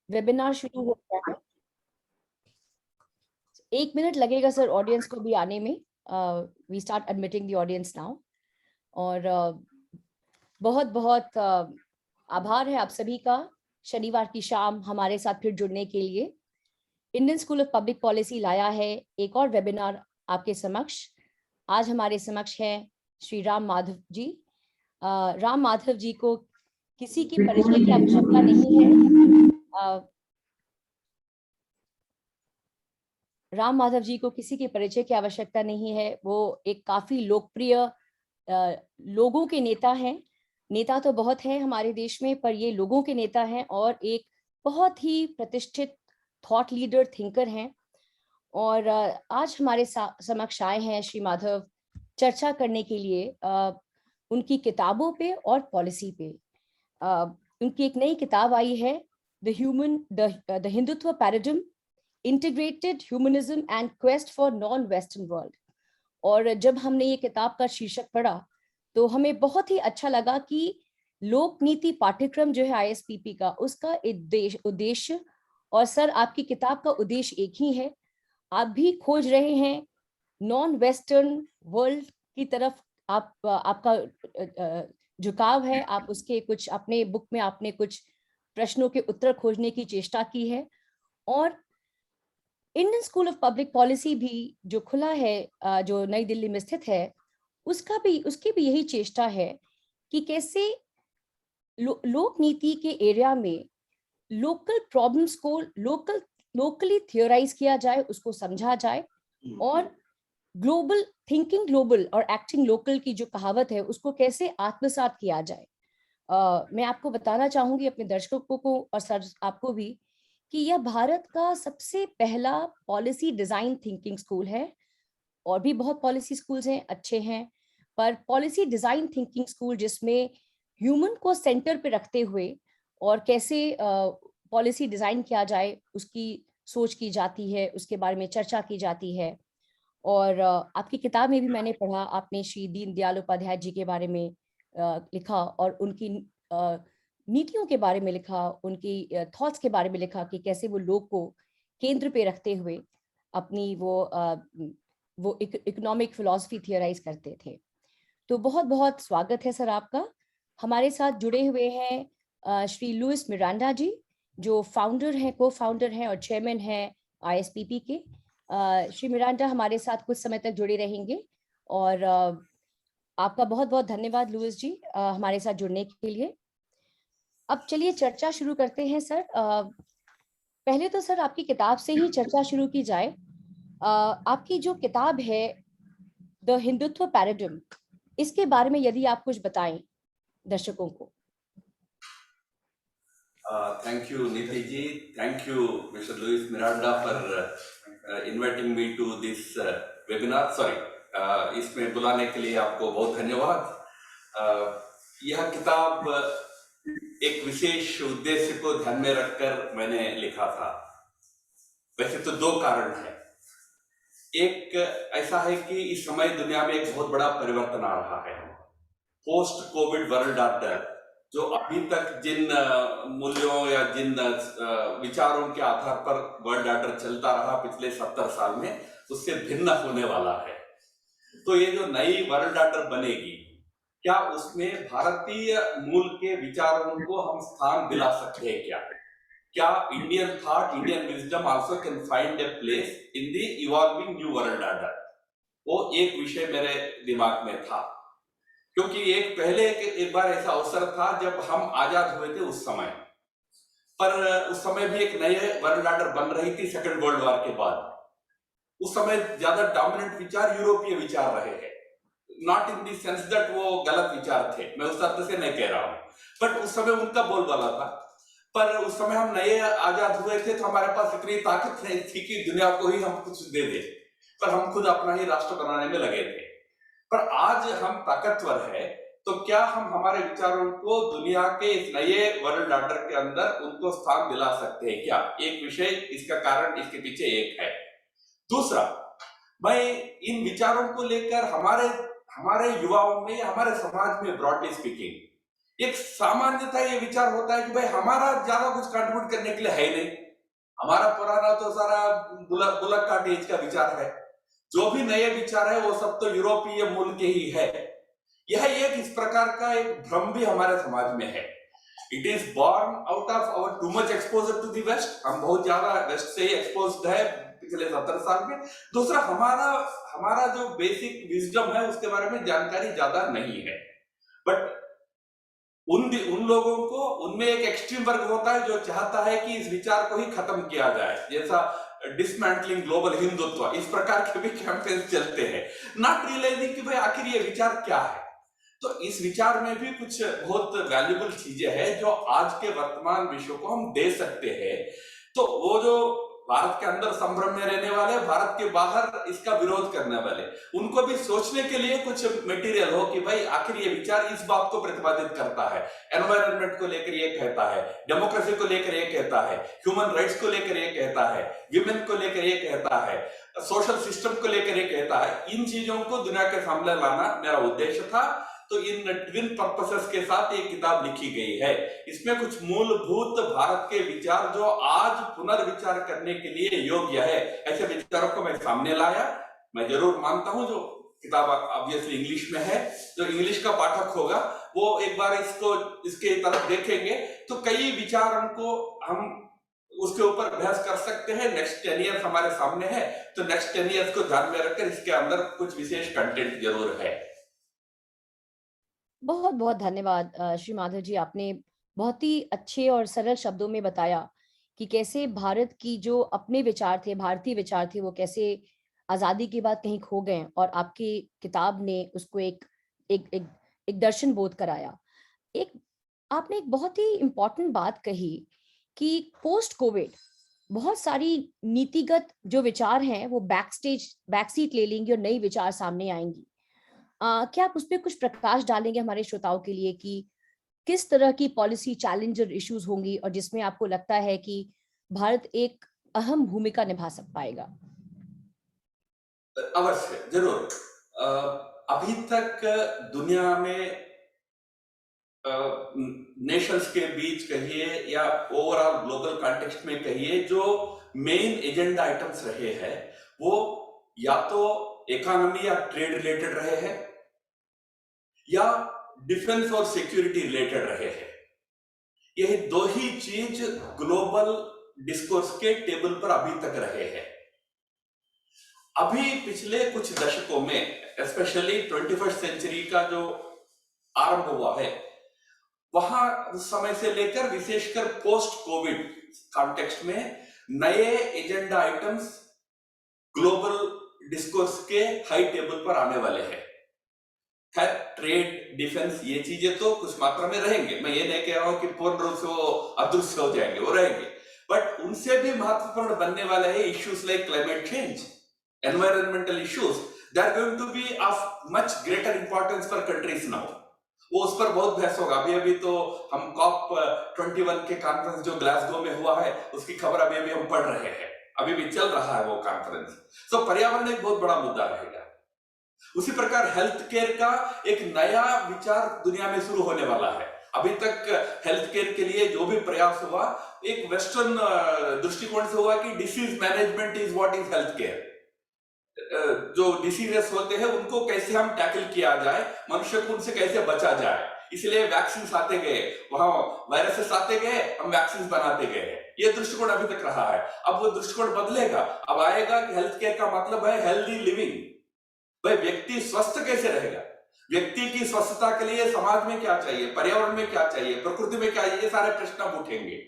Webinar शुरू हो गया है। 1 मिनट लगेगा सर ऑडियंस को भी आने में। We start admitting the audience now. और बहुत बहुत आभार है आप सभी का शनिवार की शाम हमारे साथ फिर जुड़ने के लिए। Indian school of public policy लाया है एक और वेबिनार आपके समक्ष। आज हमारे समक्ष है श्री राम माधव जी। राम माधव जी को किसी की परिचय की आवश्यकता नहीं है। राम माधव जी को किसी के परिचय की आवश्यकता नहीं है। वो एक काफी लोकप्रिय लोगों के नेता हैं। नेता तो बहुत है हमारे देश में, पर ये लोगों के नेता हैं और एक बहुत ही प्रतिष्ठित थॉट लीडर थिंकर हैं। और आज हमारे समक्ष आए हैं श्री माधव चर्चा करने के लिए उनकी किताबों पे और पॉलिसी पे। उनकी एक नई किताब आई है, the Hindutva paradigm, integrated humanism and quest for non western world. और जब हमने ये किताब का शीर्षक पढ़ा तो हमें बहुत ही अच्छा लगा कि लोक नीति पाठ्यक्रम जो है आईएसपीपी का, उसका उद्देश्य और सर आपकी किताब का उद्देश्य एक ही है। आप भी खोज रहे हैं नॉन वेस्टर्न वर्ल्ड की तरफ। आपका झुकाव है, आप उसके कुछ अपने बुक में आपने कुछ प्रश्नों के उत्तर खोजने की चेष्टा की है। और Indian school of public policy भी जो खुला है, जो नई दिल्ली में स्थित है, उसकी भी यही चेष्टा है कि कैसे लोक नीति के एरिया में लोकल प्रॉब्लम्स को लोकली थियोराइज किया जाए, उसको समझा जाए, और ग्लोबल थिंकिंग ग्लोबल और एक्टिंग लोकल की जो कहावत है उसको कैसे आत्मसात किया जाए। मैं आपको बताना चाहूंगी, अपने दर्शकों को और सर आपको भी, कि यह भारत का सबसे पहला पॉलिसी डिजाइन थिंकिंग स्कूल है। और भी बहुत पॉलिसी स्कूल्स हैं, अच्छे हैं, पर पॉलिसी डिजाइन थिंकिंग स्कूल जिसमें ह्यूमन को सेंटर पे रखते हुए और कैसे पॉलिसी डिजाइन किया जाए उसकी सोच की जाती है, उसके बारे में चर्चा की जाती है। और आपकी किताब में भी मैंने पढ़ा, आपने श्री दीनदयाल उपाध्याय जी के बारे में लिखा और उनकी नीतियों के बारे में लिखा, उनकी थॉट्स के बारे में लिखा कि कैसे वो लोग को केंद्र पे रखते हुए अपनी वो इकोनॉमिक फिलॉसफी थियराइज करते थे। तो बहुत बहुत स्वागत है सर आपका। हमारे साथ जुड़े हुए हैं श्री लुइस मिरांडा जी, जो फाउंडर हैं, को फाउंडर हैं और चेयरमैन हैं आईएसपीपी के। श्री मिरांडा हमारे साथ कुछ समय तक जुड़े रहेंगे। और आपका बहुत बहुत धन्यवाद लुइस जी हमारे साथ जुड़ने के लिए। अब चलिए चर्चा शुरू करते हैं सर। पहले तो सर आपकी किताब से ही चर्चा शुरू की जाए। आपकी जो किताब है द हिंदुत्व पैराडिग्म, इसके बारे में यदि आप कुछ बताएं दर्शकों को। Thank you, Niti ji. Thank you, Mr. Luis Miranda, for inviting me to this webinar. Sorry, इसमें बुलाने के लिए आपको बहुत धन्यवाद। यह किताब एक विशेष उद्देश्य को ध्यान में रखकर मैंने लिखा था। वैसे तो दो कारण हैं। एक ऐसा है कि इस समय दुनिया में एक बहुत बड़ा परिवर्तन आ रहा है। पोस्ट कोविड वर्ल्ड ऑर्डर, जो अभी तक जिन मूल्यों या जिन विचारों के आधार पर वर्ल्ड ऑर्डर चलता रहा पिछले 70 साल में, उससे भिन्न होने वाला है। तो ये जो नई वर्ल्ड ऑर्डर बनेगी, क्या उसमें भारतीय मूल के विचारों को हम स्थान दिला सकते हैं? क्या Indian thought, Indian wisdom also can find a place in the evolving new world order? वो एक विषय मेरे दिमाग में था, क्योंकि एक बार ऐसा अवसर था जब हम आजाद हुए थे उस समय, पर उस समय भी एक नए वर्ल्ड ऑर्डर बन रही थी सेकंड वर्ल्ड वॉर के बाद। उस समय ज्यादा डोमिनेंट विचार यूरोपीय विचार रहे हैं, not in the sense that वो गलत विचार थे, मैं उस अर्थ से नहीं कह रहा हूं, बट उस समय उनका बोलबाला था। पर उस समय हम नए आजाद हुए थे तो हमारे पास इतनी ताकत नहीं थी कि दुनिया को ही हम कुछ दे दे, पर हम खुद अपना ही राष्ट्र बनाने में लगे थे। पर आज हम ताकतवर है, तो क्या हम हमारे विचारों को दुनिया के इस नए वर्ल्ड ऑर्डर के अंदर उनको स्थान दिला सकते हैं क्या? एक विषय, इसका कारण इसके पीछे एक है। दूसरा, मैं इन विचारों को लेकर हमारे युवाओं में, हमारे समाज में ब्रॉडली स्पीकिंग एक सामान्यता ये विचार होता है कि भाई हमारा ज्यादा कुछ कंट्रीब्यूट करने के लिए है ही नहीं, हमारा पुराना तो सारा बुलक काट एज का विचार है, जो भी नए विचार है वो सब तो यूरोपीय मूल के ही है। यह एक इस प्रकार का एक भ्रम भी हमारे समाज में है। It is born out of our too much exposure to the west, हम बहुत ज्यादा वेस्ट से ही एक्सपोज्ड है पिछले 70 साल में। दूसरा, हमारा जो बेसिक विजडम है उसके बारे में जानकारी ज्यादा नहीं है। बट उन लोगों को, उनमें एक एक्सट्रीम वर्ग होता है जो चाहता है कि इस विचार को ही खत्म किया जाए, जैसा डिसमेंटलिंग ग्लोबल हिंदुत्व, इस प्रकार के भी कैंपेन चलते हैं, नॉट रियलाइजिंग कि भाई आखिर ये विचार क्या है। तो इस विचार में भी कुछ बहुत वैल्यूबल चीजें हैं जो आज के वर्तमान विश्व को हम दे सकते हैं। तो वो जो भारत के अंदर संभ्रम में रहने वाले, भारत के बाहर इसका विरोध करने वाले, उनको भी सोचने के लिए कुछ मटेरियल हो कि भाई आखिर ये विचार इस बात को प्रतिपादित करता है, एनवायरनमेंट को लेकर ये कहता है, डेमोक्रेसी को लेकर ये कहता है, ह्यूमन राइट्स को लेकर ये कहता है, विमेन को लेकर ये कहता है, सोशल सिस्टम को लेकर ये कहता है। इन चीजों को दुनिया के सामने लाना मेरा उद्देश्य था। तो इन ट्विन पर्पसेस के साथ ये किताब लिखी गई है। इसमें कुछ मूलभूत भारत के विचार जो आज पुनर्विचार करने के लिए योग्य है, ऐसे विचारों को मैं सामने लाया। मैं जरूर मानता हूं जो किताब ऑब्वियसली इंग्लिश में है, जो इंग्लिश का पाठक होगा वो एक बार इसके तरफ देखेंगे तो कई विचारों को हम उसके ऊपर बहस कर सकते हैं। नेक्स्ट 10 ईयर्स हमारे सामने है, तो नेक्स्ट 10 ईयर्स को ध्यान में रखकर इसके अंदर कुछ विशेष कंटेंट जरूर है। बहुत बहुत धन्यवाद श्री माधव जी, आपने बहुत ही अच्छे और सरल शब्दों में बताया कि कैसे भारत की जो अपने विचार थे, भारतीय विचार थे, वो कैसे आजादी के बाद कहीं खो गए और आपकी किताब ने उसको एक एक एक, एक दर्शन बोध कराया। एक आपने एक बहुत ही इम्पोर्टेंट बात कही कि पोस्ट कोविड बहुत सारी नीतिगत जो विचार हैं वो बैकसीट ले लेंगी और नई विचार सामने आएंगी। क्या आप उस पर कुछ प्रकाश डालेंगे हमारे श्रोताओं के लिए कि किस तरह की पॉलिसी चैलेंजर इश्यूज होंगी और जिसमें आपको लगता है कि भारत एक अहम भूमिका निभा पाएगा? अवश्य, जरूर। अभी तक दुनिया में नेशंस के बीच कहिए या ओवरऑल ग्लोबल कॉन्टेक्स्ट में कहिए, जो मेन एजेंडा आइटम्स रहे हैं वो या तो इकोनॉमी या ट्रेड रिलेटेड रहे हैं या डिफेंस और सिक्योरिटी रिलेटेड रहे हैं। यही दो ही चीज ग्लोबल डिस्कोर्स के टेबल पर अभी तक रहे हैं। अभी पिछले कुछ दशकों में, स्पेशली 21st सेंचुरी का जो आरंभ हुआ है, वहां उस समय से लेकर विशेषकर पोस्ट कोविड कॉन्टेक्स्ट में नए एजेंडा आइटम्स ग्लोबल डिस्कोर्स के हाई टेबल पर आने वाले हैं। खैर, ट्रेड, डिफेंस, ये चीजें तो कुछ मात्रा में रहेंगे, मैं ये नहीं कह रहा हूं कि पूर्ण रूप से वो अदृश्य हो जाएंगे, वो रहेंगे। बट उनसे भी महत्वपूर्ण बनने वाले हैं issues like climate change, environmental issues, they are going to be of much greater importance for countries now. वो उस पर बहुत बहस होगा। अभी तो हम COP21 के कॉन्फ्रेंस जो ग्लासगो में हुआ है उसकी खबर अभी हम पढ़ रहे हैं, अभी भी चल रहा है वो कॉन्फ्रेंस। तो पर्यावरण एक बहुत बड़ा मुद्दा रहेगा। उसी प्रकार हेल्थ केयर का एक नया विचार दुनिया में शुरू होने वाला है। अभी तक हेल्थ केयर के लिए जो भी प्रयास हुआ एक वेस्टर्न दृष्टिकोण से हुआ कि disease management is what is health care. जो डिसीजेस होते हैं उनको कैसे हम टैकल किया जाए, मनुष्य को उनसे कैसे बचा जाए, इसलिए वैक्सीन आते गए, वहां वायरसेस आते गए, हम वैक्सीन बनाते गए। ये दृष्टिकोण अभी तक रहा है। अब वो दृष्टिकोण बदलेगा। अब आएगा कि हेल्थ केयर का मतलब है हेल्दी लिविंग। भाई व्यक्ति स्वस्थ कैसे रहेगा, व्यक्ति की स्वस्थता के लिए समाज में क्या चाहिए, पर्यावरण में क्या चाहिए, प्रकृति में क्या चाहिए, ये सारे प्रश्न अब उठेंगे।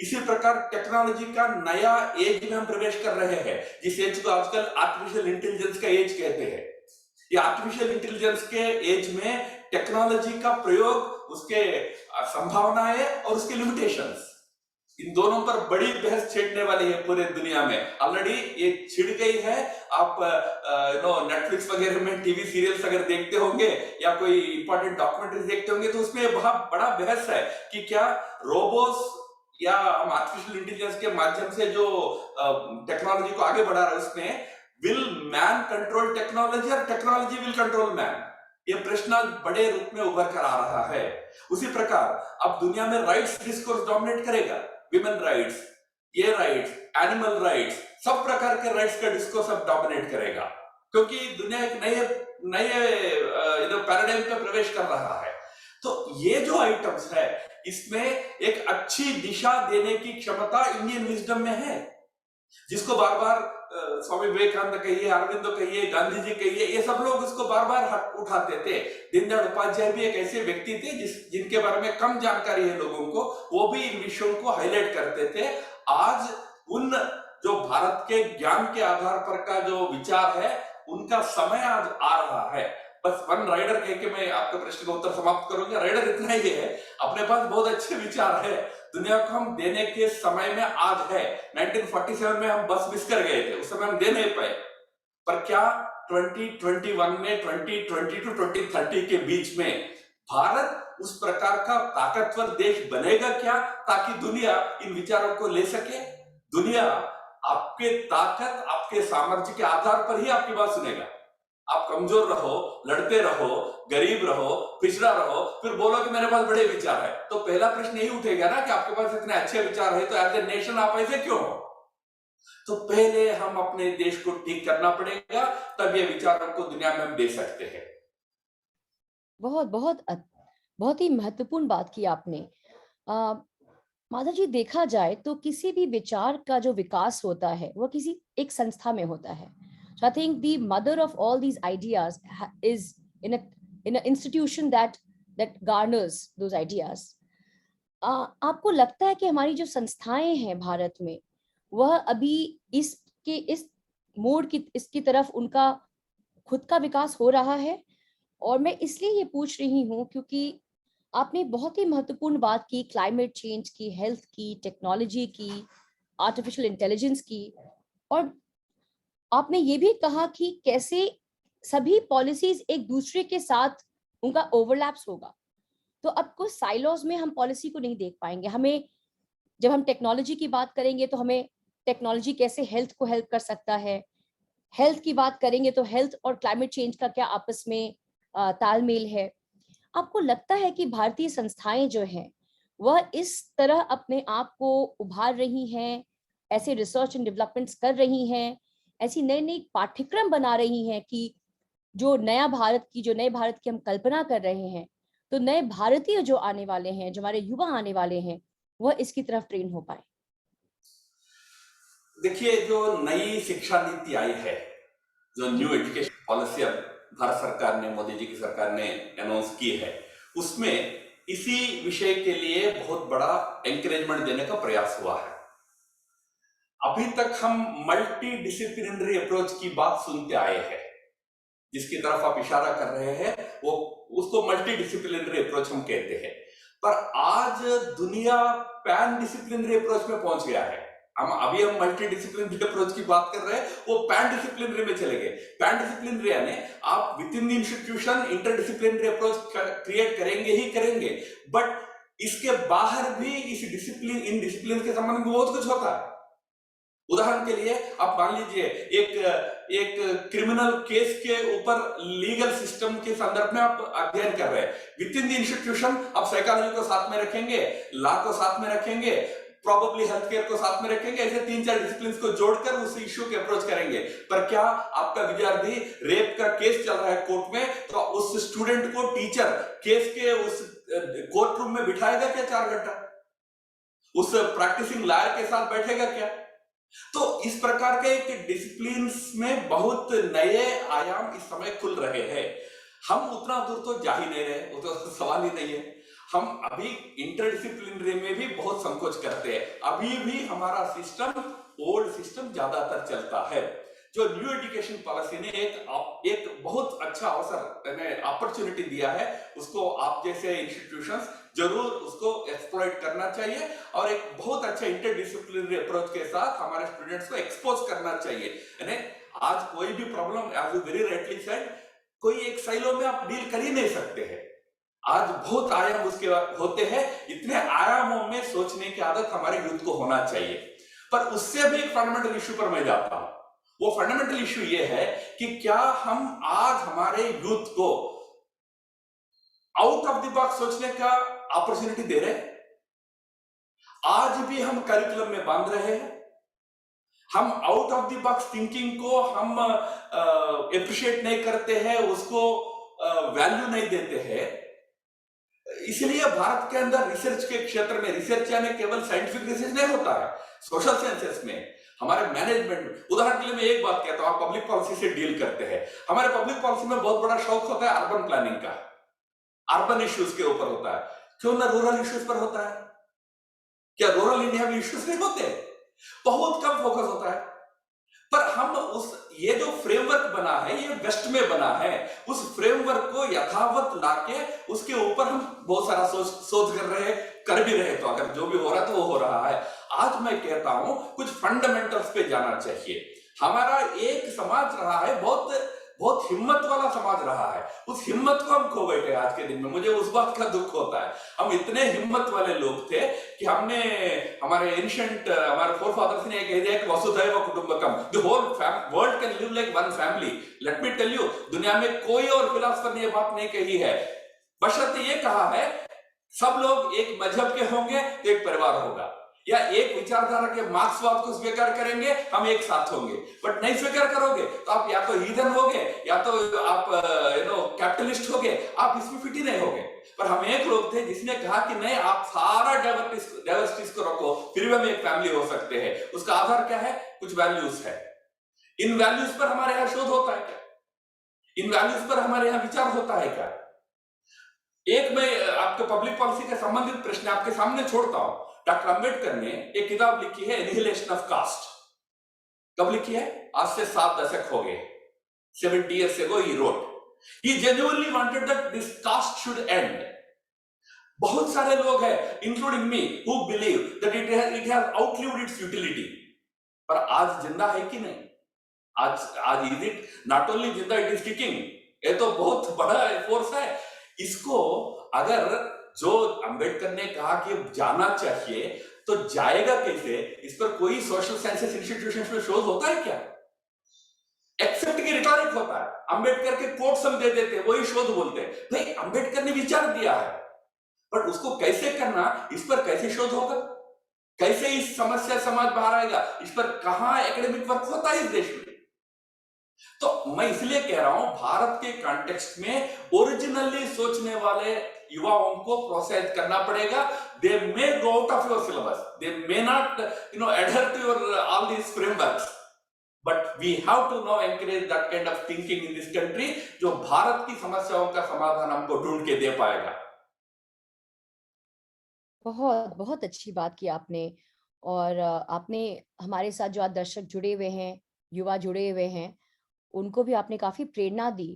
इसी प्रकार टेक्नोलॉजी का नया एज में हम प्रवेश कर रहे हैं, जिस एज को आजकल आर्टिफिशियल इंटेलिजेंस का एज कहते हैं। ये आर्टिफिशियल इंटेलिजेंस के एज में टेक्नोलॉजी का प्रयोग, उसके संभावनाएं और उसके लिमिटेशंस, इन दोनों पर बड़ी बहस छिड़ने वाली है पूरे दुनिया में। ऑलरेडी ये छिड़ गई है। आप नेटफ्लिक्स वगैरह में टीवी सीरियल्स अगर देखते होंगे या कोई इंपॉर्टेंट डॉक्यूमेंट्री देखते होंगे तो उसमें बहुत बड़ा बहस है कि क्या रोबोट्स या हम आर्टिफिशियल इंटेलिजेंस के माध्यम से जो टेक्नोलॉजी को आगे बढ़ा रहे हैं उसमें विल मैन कंट्रोल टेक्नोलॉजी और टेक्नोलॉजी विल कंट्रोल मैन। ये प्रश्न आज बड़े रूप में उभर कर आ रहा है। उसी प्रकार अब दुनिया में राइट्स डिस्कोर्स डोमिनेट करेगा। विमेन राइट्स, ये राइट्स, एनिमल राइट्स, सब प्रकार के राइट्स का डिस्कोर्स अब डोमिनेट करेगा, क्योंकि दुनिया एक नए पैराडाइम पे प्रवेश कर रहा है। तो ये जो आइटम्स है, इसमें एक अच्छी दिशा देने की क्षमता इंडियन विजडम में है, जिसको बार बार स्वामी विवेकानंद कहिए, अरविंदो कहिए, गांधी जी कहिए, ये सब लोग उसको बार बार उठाते थे। दीनदयाल उपाध्याय भी एक ऐसे व्यक्ति थे जिनके बारे में कम जानकारी है लोगों को, वो भी इन विषयों को हाईलाइट करते थे। आज उन जो भारत के ज्ञान के आधार पर का जो विचार है, उनका समय आज आ रहा है। बस वन राइडर कह के मैं आपके प्रश्न का उत्तर समाप्त करूंगा। राइडर इतना ही है, अपने पास बहुत अच्छे विचार है, दुनिया को हम देने के समय में आज है। 1947 में हम बस मिस कर गए थे, उस समय हम दे नहीं पाए, पर क्या 2021 में 2020 टू 2030 के बीच में भारत उस प्रकार का ताकतवर देश बनेगा क्या, ताकि दुनिया इन विचारों को ले सके? दुनिया आपके ताकत, आपके सामर्थ्य के आधार पर ही आपकी बात सुनेगा। आप कमजोर रहो, लड़ते रहो, गरीब रहो, पिछड़ा रहो, फिर बोलो कि मेरे पास बड़े विचार है, तो पहला प्रश्न यही उठेगा ना कि आपके पास इतने अच्छे विचार है, तो एज ए नेशन आप ऐसे क्यों हो? तो पहले हम अपने देश को ठीक करना पड़ेगा, तब ये विचारों को दुनिया में हम दे सकते हैं। बहुत बहुत बहुत ही महत्वपूर्ण बात की आपने। माधव जी, देखा जाए तो किसी भी विचार का जो विकास होता है वो किसी एक संस्था में होता है। So I think the mother of all these ideas is in an institution that garners those ideas. आपको लगता है कि हमारी जो संस्थाएं हैं भारत में, वह अभी इस मोड़ की इसकी तरफ उनका खुद का विकास हो रहा है? और मैं इसलिए ये पूछ रही हूँ क्योंकि आपने बहुत ही महत्वपूर्ण बात की, क्लाइमेट चेंज की, हेल्थ की, टेक्नोलॉजी की, आर्टिफिशियल इंटेलिजेंस की, और आपने ये भी कहा कि कैसे सभी पॉलिसीज एक दूसरे के साथ उनका ओवरलैप्स होगा। तो अब कुछ साइलोज में हम पॉलिसी को नहीं देख पाएंगे। हमें जब हम टेक्नोलॉजी की बात करेंगे तो हमें टेक्नोलॉजी कैसे हेल्थ को हेल्प कर सकता है, हेल्थ की बात करेंगे तो हेल्थ और क्लाइमेट चेंज का क्या आपस में तालमेल है। आपको लगता है कि भारतीय संस्थाएं जो हैं वह इस तरह अपने आप को उभार रही हैं, ऐसे रिसर्च एंड डेवलपमेंट्स कर रही हैं, ऐसी नई नई पाठ्यक्रम बना रही हैं कि जो नए भारत की हम कल्पना कर रहे हैं, तो नए भारतीय जो आने वाले हैं, जो हमारे युवा आने वाले हैं, वह इसकी तरफ ट्रेन हो पाए? देखिए, जो नई शिक्षा नीति आई है, जो न्यू एजुकेशन पॉलिसी अब भारत सरकार ने, मोदी जी की सरकार ने अनाउंस की है, उसमें इसी विषय के लिए बहुत बड़ा एंकरेजमेंट देने का प्रयास हुआ है। अभी तक हम मल्टी डिसिप्लिनरी अप्रोच की बात सुनते आए हैं, जिसकी तरफ आप इशारा कर रहे हैं, वो उसको मल्टी डिसिप्लिनरी अप्रोच हम कहते हैं। पर आज दुनिया पैन डिसिप्लिनरी अप्रोच में पहुंच गया है। हम मल्टी डिसिप्लिनरी अप्रोच की बात कर रहे हैं, वो पैन डिसिप्लिनरी में चले गए। पैन डिसिप्लिनरी यानी आप with in the institution inter disciplinary approach create करेंगे ही करेंगे, बट इसके बाहर भी इस डिसिप्लिन, इन डिसिप्लिन के संबंध में बहुत कुछ होता है। उदाहरण के लिए आप मान लीजिए एक क्रिमिनल केस के ऊपर लीगल सिस्टम के संदर्भ में आप अध्ययन कर रहे हैं, विद इन द इंस्टीट्यूशन आप साइकोलॉजी को साथ में रखेंगे, लॉ को साथ में रखेंगे, प्रोबेबली हेल्थ केयर को साथ में रखेंगे, ऐसे 3-4 डिसिप्लिन को जोड़कर उस इश्यू के अप्रोच करेंगे। पर क्या आपका विद्यार्थी रेप का केस चल रहा है कोर्ट में, तो उस स्टूडेंट को टीचर केस के उस कोर्ट रूम में बिठाएगा क्या 4 घंटा? उस प्रैक्टिसिंग लॉयर के साथ बैठेगा क्या? तो इस प्रकार के डिसिप्लिन में बहुत नए आयाम इस समय खुल रहे हैं। हम उतना दूर तो जा ही नहीं रहे, वो तो सवाल ही नहीं है। हम अभी इंटरडिसिप्लिनरी में भी बहुत संकोच करते हैं। अभी भी हमारा सिस्टम, ओल्ड सिस्टम ज्यादातर चलता है। जो न्यू एजुकेशन पॉलिसी ने एक बहुत अच्छा अवसर, अपॉर्चुनिटी दिया है, उसको आप जैसे इंस्टीट्यूशंस जरूर उसको एक्सप्लॉइट करना चाहिए और एक बहुत अच्छा इंटरडिसिप्लिनरी अप्रोच के साथ हमारे स्टूडेंट्स को एक्सपोज करना चाहिए। यानी आज कोई भी problem, as you very rightly said, कोई एक साइलो में आप डील कर ही नहीं सकते हैं। आज बहुत आयाम उसके होते हैं। इतने आयामों में सोचने की आदत हमारे यूथ को होना चाहिए। पर उससे भी एक फंडामेंटल इश्यू पर मैं जाता हूं। वो फंडामेंटल इश्यू ये है कि क्या हम आज हमारे यूथ को आउट ऑफ द बॉक्स सोचने का अपॉर्चुनिटी दे रहे हैं। आज भी हम करिकुलम में बांध रहे हैं। हम out of the box thinking को हम अप्रिशिएट नहीं करते हैं, उसको वैल्यू नहीं देते हैं। इसलिए भारत के अंदर रिसर्च के क्षेत्र में, रिसर्च यानी केवल साइंटिफिक रिसर्च नहीं होता है, सोशल साइंसेस में, हमारे मैनेजमेंट, उदाहरण के लिए मैं एक बात कहता हूं, आप पब्लिक पॉलिसी से डील करते हैं। हमारे पब्लिक पॉलिसी में बहुत बड़ा शौक होता है अर्बन प्लानिंग का, अर्बन इश्यूज के ऊपर होता है, क्यों ना रूरल इश्यूज पर होता है? क्या रूरल इंडिया में इश्यूज नहीं होते? बहुत कम फोकस होता है। पर हम उस, ये जो फ्रेमवर्क बना है ये वेस्ट में बना है, उस फ्रेमवर्क को यथावत लाके उसके ऊपर हम बहुत सारा सोच कर रहे हैं, कर भी रहे। तो अगर जो भी हो रहा है तो वो हो रहा है। आज मैं कहता हूं कुछ फंडामेंटल्स पे जाना चाहिए। हमारा एक समाज रहा है, बहुत बहुत हिम्मत वाला समाज रहा है, उस हिम्मत को हम खो बैठे आज के दिन में। मुझे उस बात का दुख होता है। हम इतने हिम्मत वाले लोग थे कि हमने, हमारे एंशिएंट, हमारे फोरफादर्स ने कह दिया कि वसुधैव कुटुंबकम, the whole world can live like one family. Let me tell you, दुनिया में कोई और फिलोसफर ने ये बात नहीं कही है। बशर्ते ये कहा है सब लोग एक मजहब के होंगे तो एक परिवार होगा, या एक विचारधारा के मार्क्सवाद को स्वीकार करेंगे, हम एक साथ होंगे। बट नहीं स्वीकार करोगे तो आप या तो हीदन होगे, या तो आप कैपिटलिस्ट होगे, आप इसमें फिट ही नहीं होगे। पर हम एक लोग थे जिसने कहा कि नहीं, आप सारा डाइवर्सिटीज को रखो, फिर भी हम एक फैमिली हो सकते हैं। उसका आधार क्या है? कुछ वैल्यूज है। इन वैल्यूज पर हमारे यहाँ शोध होता है क्या? इन वैल्यूज पर हमारे यहाँ विचार होता है क्या? एक मैं आपके पब्लिक पॉलिसी के संबंधित प्रश्न आपके सामने छोड़ता हूं। डॉक्टर अंबेडकर ने एक किताब लिखी है, एनिहिलेशन ऑफ कास्ट। कब लिखी है? आज से 7 दशक हो गए। 70 years ago he wrote. He genuinely wanted that this caste should end. बहुत सारे लोग हैं, including me, who believe that it has outlived its utility. पर आज जिंदा है कि नहीं? आज इज इट नॉट ओनली जिंदा, इट इज टिकिंग। ये तो बहुत बड़ा फोर्स है। इसको अगर जो अंबेडकर ने कहा कि जाना चाहिए तो जाएगा कैसे? इस पर कोई सोशल साइंसेस इंस्टीट्यूशन में शोध होता है क्या? एक्सेप्ट की रिटोरिक होता है, अंबेडकर के कोट्स हम दे देते, वही शोध बोलते हैं। भाई अंबेडकर ने विचार दिया है, बट उसको कैसे करना, इस पर कैसे शोध होगा? कैसे इस समस्या समाज बाहर आएगा? इस पर कहां एकेडमिक वर्क होता है इस देश में? तो मैं इसलिए कह रहा हूं, भारत के कॉन्टेक्स्ट में ओरिजिनली सोचने वाले युवाओं को प्रोत्साहित करना पड़ेगा। They may go out of your syllabus, they may not adhere to your all these frameworks, but we have to now encourage that kind of thinking in this country, जो भारत की समस्याओं का समाधान हमको ढूंढ के दे पाएगा। बहुत बहुत अच्छी बात की आपने। और आपने हमारे साथ जो आज दर्शक जुड़े हुए हैं, युवा जुड़े हुए हैं, उनको भी आपने काफी प्रेरणा दी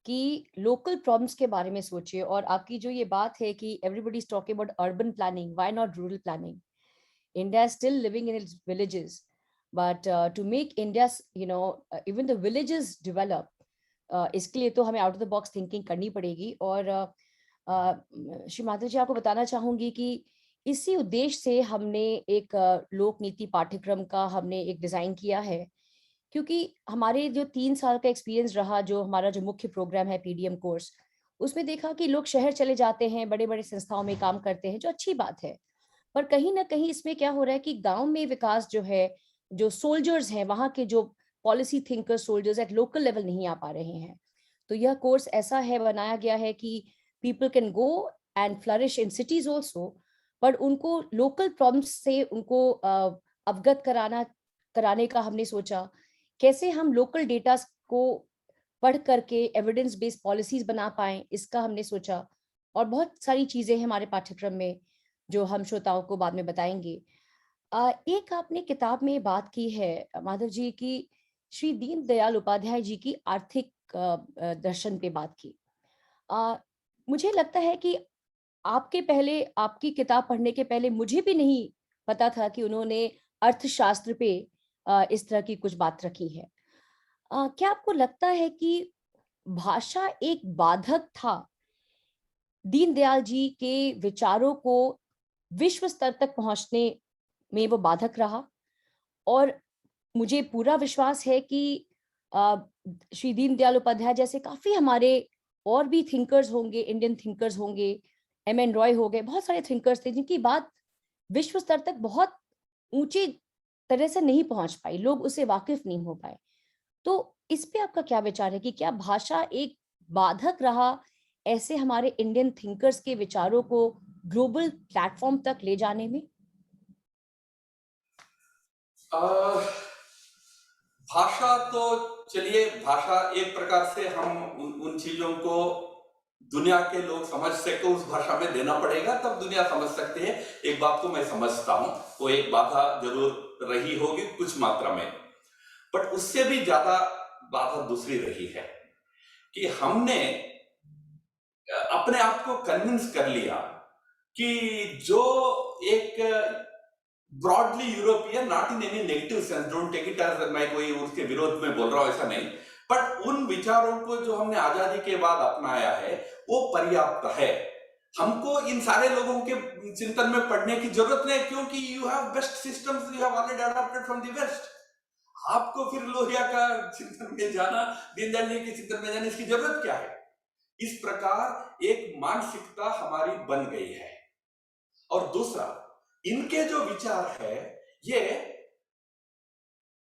कि लोकल प्रॉब्लम्स के बारे में सोचिए। और आपकी जो ये बात है कि everybody is talking about urban planning, why not rural planning? India is still living in its villages, but to make India, even the villages develop, इसके लिए तो हमें out of the box thinking करनी पड़ेगी। और श्री माधव जी, आपको बताना चाहूंगी कि इसी उद्देश्य से हमने एक लोक नीति पाठ्यक्रम का हमने एक डिजाइन किया है, क्योंकि हमारे जो 3 साल का एक्सपीरियंस रहा, जो हमारा जो मुख्य प्रोग्राम है पीडीएम कोर्स, उसमें देखा कि लोग शहर चले जाते हैं, बड़े बड़े संस्थाओं में काम करते हैं, जो अच्छी बात है। पर कहीं ना कहीं इसमें क्या हो रहा है कि गांव में विकास जो है, जो सोल्जर्स हैं, वहां के जो policy thinker soldiers at local level नहीं आ पा रहे हैं। तो यह कोर्स ऐसा है, बनाया गया है कि people can go and flourish in cities also, पर उनको लोकल प्रॉब्लम्स से उनको अवगत कराने का हमने सोचा। कैसे हम लोकल डेटा को पढ़ करके एविडेंस बेस्ड पॉलिसीज बना पाए, इसका हमने सोचा। और बहुत सारी चीजें हैं हमारे पाठ्यक्रम में जो हम श्रोताओं को बाद में बताएंगे। एक आपने किताब में बात की है माधव जी की, श्री दीनदयाल उपाध्याय जी की आर्थिक दर्शन पे बात की। मुझे लगता है कि आपकी किताब पढ़ने के पहले मुझे भी नहीं पता था कि उन्होंने अर्थशास्त्र पे इस तरह की कुछ बात रखी है। क्या आपको लगता है कि भाषा एक बाधक था, दीनदयाल जी के विचारों को विश्व स्तर तक पहुंचने में वो बाधक रहा? और मुझे पूरा विश्वास है कि श्री दीनदयाल उपाध्याय जैसे काफी हमारे और भी थिंकर्स होंगे, इंडियन थिंकर्स होंगे, एम.एन. रॉय हो गए, बहुत सारे थिंकर्स थे जिनकी बात विश्व स्तर तक बहुत ऊंची तरह से नहीं पहुंच पाई, लोग उससे वाकिफ नहीं हो पाए। तो इस पे आपका क्या विचार है कि क्या भाषा एक बाधक रहा ऐसे हमारे इंडियन थिंकर्स के विचारों को ग्लोबल प्लेटफॉर्म तक ले जाने में? भाषा तो चलिए, भाषा एक प्रकार से हम उन चीजों को दुनिया के लोग समझ सके उस भाषा में देना पड़ेगा, तब दुनिया समझ सकती है। एक बात को मैं समझता हूं, वो एक बाधा जरूर रही होगी कुछ मात्रा में, बट उससे भी ज्यादा बाधा दूसरी रही है कि हमने अपने आप को कन्विंस कर लिया कि जो एक broadly European, not in any negative sense, don't take it as मैं कोई उसके विरोध में बोल रहा हूं, ऐसा नहीं, बट उन विचारों को जो हमने आजादी के बाद अपनाया है वो पर्याप्त है। हमको इन सारे लोगों के चिंतन में पढ़ने की जरूरत नहीं, क्योंकि you have best systems, you have already adopted from the west. आपको फिर लोहिया का चिंतन में जाना, दीनदयाल जी के चिंतन में जाने इसकी जरूरत क्या है? इस प्रकार एक मानसिकता हमारी बन गई है। और दूसरा, इनके जो विचार है ये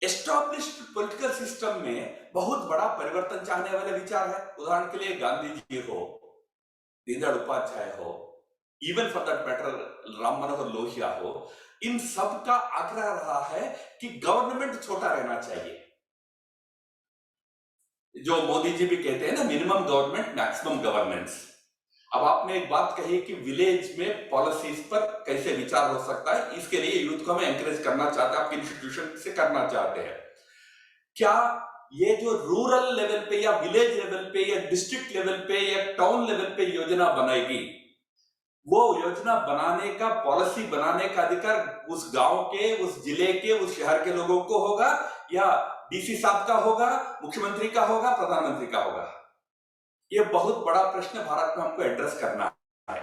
एस्टैब्लिश्ड पॉलिटिकल सिस्टम में बहुत बड़ा परिवर्तन चाहने वाले विचार है। उदाहरण के लिए गांधी जी हो, दीनदयाल उपाध्याय हो, even for that matter Ram Manohar Lohia हो, इन सब का आग्रह रहा है कि गवर्नमेंट छोटा रहना चाहिए। जो मोदी जी भी कहते हैं ना, मिनिमम गवर्नमेंट मैक्सिमम गवर्नेंस। अब आपने एक बात कही कि विलेज में पॉलिसीज पर कैसे विचार हो सकता है, इसके लिए यूथ को हम एंकरेज करना चाहते हैं, आपके इंस्टीट्यूशन से करना चाहते हैं। क्या ये जो रूरल लेवल पे या विलेज लेवल पे या डिस्ट्रिक्ट लेवल पे या टाउन लेवल पे योजना बनाएगी, वो योजना बनाने का, पॉलिसी बनाने का अधिकार उस गांव के, उस जिले के, उस शहर के लोगों को होगा, या डीसी साहब का होगा, मुख्यमंत्री का होगा, प्रधानमंत्री का होगा? ये बहुत बड़ा प्रश्न भारत में हमको एड्रेस करना है।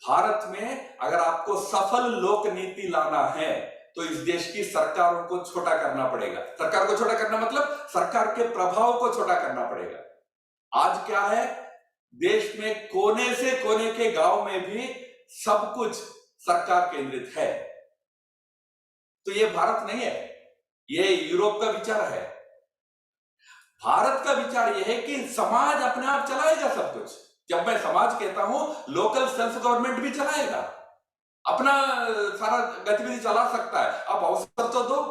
भारत में अगर आपको सफल लोक नीति लाना है तो इस देश की सरकारों को छोटा करना पड़ेगा। सरकार को छोटा करना मतलब सरकार के प्रभाव को छोटा करना पड़ेगा। आज क्या है, देश में कोने से कोने के गांव में भी सब कुछ सरकार केंद्रित है। तो ये भारत नहीं है, ये यूरोप का विचार है। भारत का विचार यह है कि समाज अपने आप चलाएगा सब कुछ। जब मैं समाज कहता हूं, लोकल सेल्फ गवर्नमेंट भी चलाएगा, अपना सारा गतिविधि चला सकता है। आप अवसर तो दो।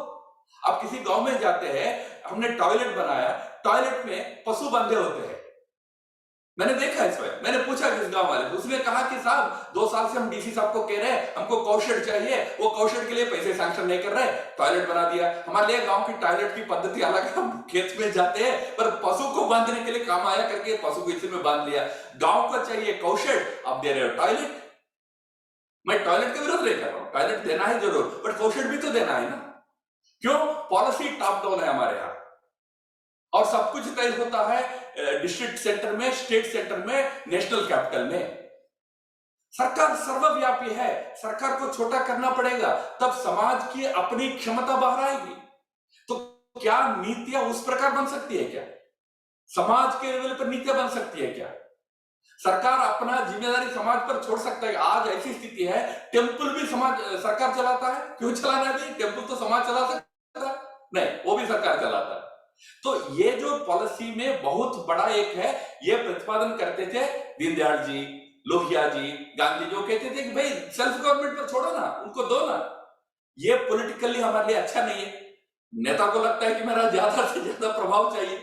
आप किसी गांव में जाते हैं, हमने टॉयलेट बनाया, टॉयलेट में पशु बंधे होते हैं, मैंने देखा इसमें। मैंने पूछा किस गांव वाले, उसने कहा कि साहब 2 साल से हम डीसी साहब को कह रहे हैं हमको कौशेड चाहिए, वो कौशेड के लिए पैसे सैंक्शन नहीं कर रहे, टॉयलेट बना दिया। हमारे लिए गांव की टॉयलेट की पद्धति अलग है, हम खेत में जाते हैं, पर पशु को बांधने के लिए काम आया करके पशु को इसी में बांध लिया। गांव को चाहिए कौशेड, आप दे रहे हो टॉयलेट। मैं टॉयलेट का विरोध नहीं कर रहा हूं, टॉयलेट देना है जरूर, बट कौशेड भी तो देना है ना। क्यों? पॉलिसी टॉप डाउन है हमारे यहाँ, और सब कुछ तय होता है डिस्ट्रिक्ट सेंटर में, स्टेट सेंटर में, नेशनल कैपिटल में। सरकार सर्वव्यापी है, सरकार को छोटा करना पड़ेगा, तब समाज की अपनी क्षमता बाहर आएगी। तो क्या नीतियां उस प्रकार बन सकती है क्या? समाज के लेवल पर नीतियां बन सकती है क्या? सरकार अपना जिम्मेदारी समाज पर छोड़ सकता है? आज ऐसी स्थिति है, टेम्पल भी समाज सरकार चलाता है। क्यों चलाना है? टेम्पल तो समाज चला सकता है? नहीं, वो भी सरकार चलाता है। तो ये जो पॉलिसी में बहुत बड़ा एक है, ये प्रतिपादन करते थे दीनदयाल जी, लोहिया जी, गांधी जो कहते थे कि भाई सेल्फ गवर्नमेंट पर छोड़ो ना, उनको दो ना। ये पॉलिटिकली हमारे लिए अच्छा नहीं है। नेता को लगता है कि मेरा ज्यादा से ज्यादा प्रभाव चाहिए,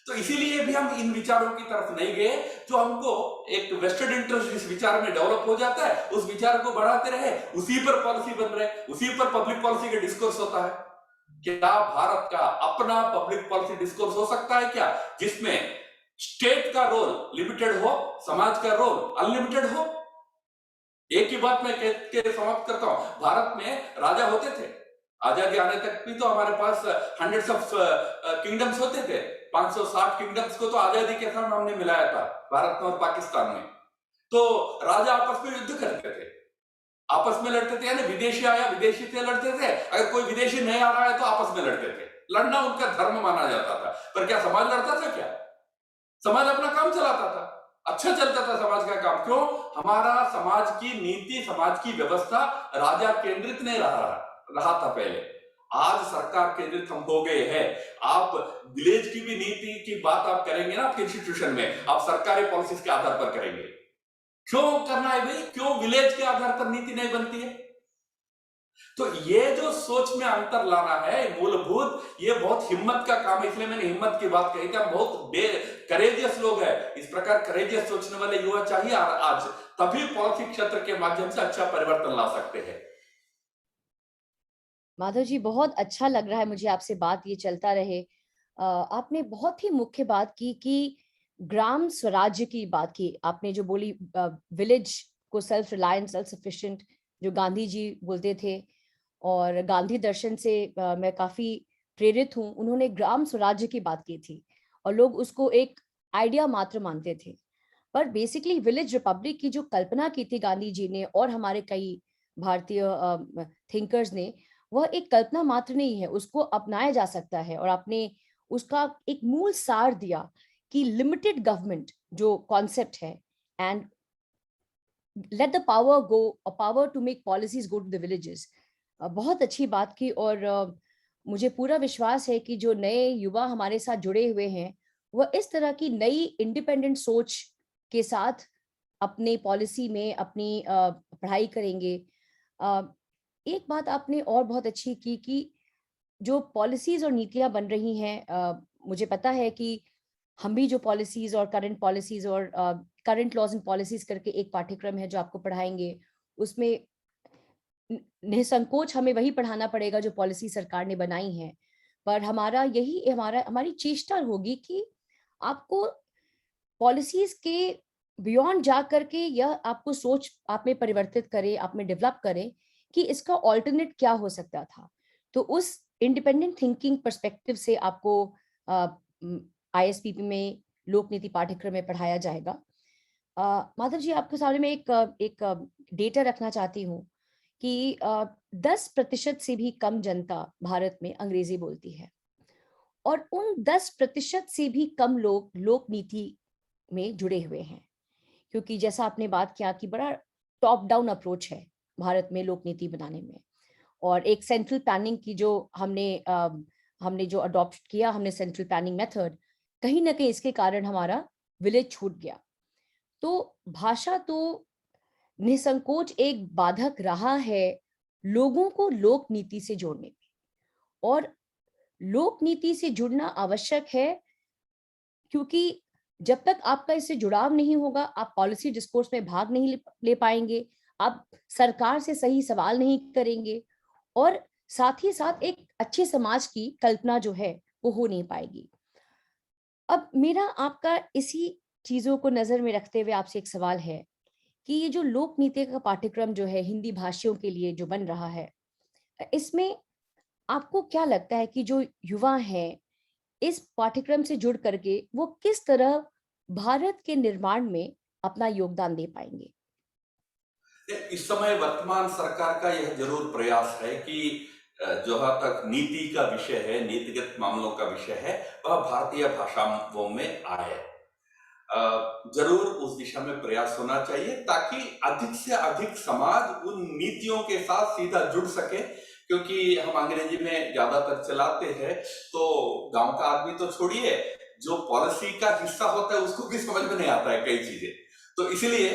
तो इसीलिए भी हम इन विचारों की तरफ नहीं गए। जो हमको एक वेस्टेड इंटरेस्ट इस विचार में डेवलप हो जाता है, उस विचार को बढ़ाते रहे, उसी पर पॉलिसी बन रहे, उसी पर पब्लिक पॉलिसी का डिस्कोर्स होता है। क्या भारत का अपना पब्लिक पॉलिसी डिस्कोर्स हो सकता है क्या, जिसमें स्टेट का रोल लिमिटेड हो, समाज का रोल अनलिमिटेड हो? एक ही बात मैं कह के समाप्त करता हूं। भारत में राजा होते थे, आजादी आने तक भी तो हमारे पास हंड्रेड्स ऑफ किंगडम्स होते थे। 560 किंगडम्स को तो आजादी के समय हमने मिलाया था, भारत में और पाकिस्तान में। तो राजा आपस में युद्ध करते थे, आपस में लड़ते थे, यानी विदेशी आया, विदेशी से लड़ते थे। अगर कोई विदेशी नहीं आ रहा है तो आपस में लड़ते थे। लड़ना उनका धर्म माना जाता था। पर क्या समाज लड़ता था क्या? समाज अपना काम चलाता था, अच्छा चलता था समाज का काम। क्यों? हमारा समाज की नीति, समाज की व्यवस्था राजा केंद्रित नहीं रहा था पहले। आज सरकार केंद्रित हम हो गए हैं। आप विलेज की भी नीति की बात आप करेंगे ना आपके इंस्टीट्यूशन में, आप सरकारी पॉलिसीज के आधार पर करेंगे। क्यों करना है भाई? क्यों विलेज के आधार पर नीति नहीं बनती है? तो ये जो सोच में अंतर लाना है मूलभूत, ये बहुत हिम्मत का काम है। इसलिए मैंने हिम्मत की बात कही थी। हम बहुत करेजियस लोग हैं। इस प्रकार करेजियस सोचने वाले युवा चाहिए आज, तभी पॉलिटिक्स क्षेत्र के माध्यम से अच्छा परिवर्तन ला सकते हैं। माधव जी, बहुत अच्छा लग रहा है मुझे आपसे बात ये चलता रहे। आपने बहुत ही मुख्य बात की कि ग्राम स्वराज्य की बात की आपने, जो बोली विलेज को सेल्फ रिलायंस, सेल्फ सफिशिएंट, जो गांधी जी बोलते थे। और गांधी दर्शन से मैं काफी प्रेरित हूँ। उन्होंने ग्राम स्वराज्य की बात की थी और लोग उसको एक आइडिया मात्र मानते थे। पर बेसिकली विलेज रिपब्लिक की जो कल्पना की थी गांधी जी ने और हमारे कई भारतीय थिंकर्स ने, वह एक कल्पना मात्र नहीं है, उसको अपनाया जा सकता है। और आपने उसका एक मूल सार दिया कि लिमिटेड गवर्नमेंट जो कॉन्सेप्ट है, and let the power go, power to make policies go to the villages. बहुत अच्छी बात की। और मुझे पूरा विश्वास है कि जो नए युवा हमारे साथ जुड़े हुए हैं, वह इस तरह की नई इंडिपेंडेंट सोच के साथ अपने पॉलिसी में अपनी पढ़ाई करेंगे। अ, एक बात आपने और बहुत अच्छी की कि जो पॉलिसीज और नीतियां बन रही हैं, मुझे पता है कि हम भी जो पॉलिसीज और करंट पॉलिसीज और करंट लॉज एंड पॉलिसीज करके एक पाठ्यक्रम है जो आपको पढ़ाएंगे, उसमें निसंकोच हमें वही पढ़ाना पड़ेगा जो पॉलिसी सरकार ने बनाई है। पर हमारी चेष्टा होगी कि आपको पॉलिसीज के बियॉन्ड जा करके यह आपको सोच आप में परिवर्तित करे, आप में डेवलप करे कि इसका ऑल्टरनेट क्या हो सकता था। तो उस इंडिपेंडेंट थिंकिंग पर्सपेक्टिव से आपको आईएसपीपी में लोक नीति पाठ्यक्रम में पढ़ाया जाएगा। माधव जी, आपके सामने में एक डेटा रखना चाहती हूँ कि 10% से भी कम जनता भारत में अंग्रेजी बोलती है, और उन 10% से भी कम लोग लोक नीति में जुड़े हुए हैं। क्योंकि जैसा आपने बात किया कि बड़ा टॉप डाउन अप्रोच है भारत में लोक नीति बनाने में, और एक सेंट्रल प्लानिंग की जो हमने जो अडॉप्ट किया, हमने सेंट्रल प्लानिंग मेथड, कहीं ना कहीं इसके कारण हमारा विलेज छूट गया। तो भाषा तो निसंकोच एक बाधक रहा है लोगों को लोक नीति से जोड़ने में। और लोक नीति से जुड़ना आवश्यक है, क्योंकि जब तक आपका इससे जुड़ाव नहीं होगा, आप पॉलिसी डिस्कोर्स में भाग नहीं ले पाएंगे, आप सरकार से सही सवाल नहीं करेंगे, और साथ ही साथ एक अच्छे समाज की कल्पना जो है वो हो नहीं पाएगी। अब मेरा आपका इसी चीजों को नजर में रखते हुए आपसे एक सवाल है कि ये जो लोक नीति का पाठ्यक्रम जो है हिंदी भाषियों के लिए जो बन रहा है, इसमें आपको क्या लगता है कि जो युवा हैं इस पाठ्यक्रम से जुड़ करके वो किस तरह भारत के निर्माण में अपना योगदान दे पाएंगे? इस समय वर्तमान सरकार का यह जरूर प्रयास है कि जहां तक नीति का विषय है, नीतिगत मामलों का विषय है, वह भारतीय भाषाओं में आए। जरूर उस दिशा में प्रयास होना चाहिए ताकि अधिक से अधिक समाज उन नीतियों के साथ सीधा जुड़ सके। क्योंकि हम अंग्रेजी में ज्यादातर चलाते हैं, तो गांव का आदमी तो छोड़िए, जो पॉलिसी का हिस्सा होता है उसको भी समझ में नहीं आता है कई चीजें। तो इसलिए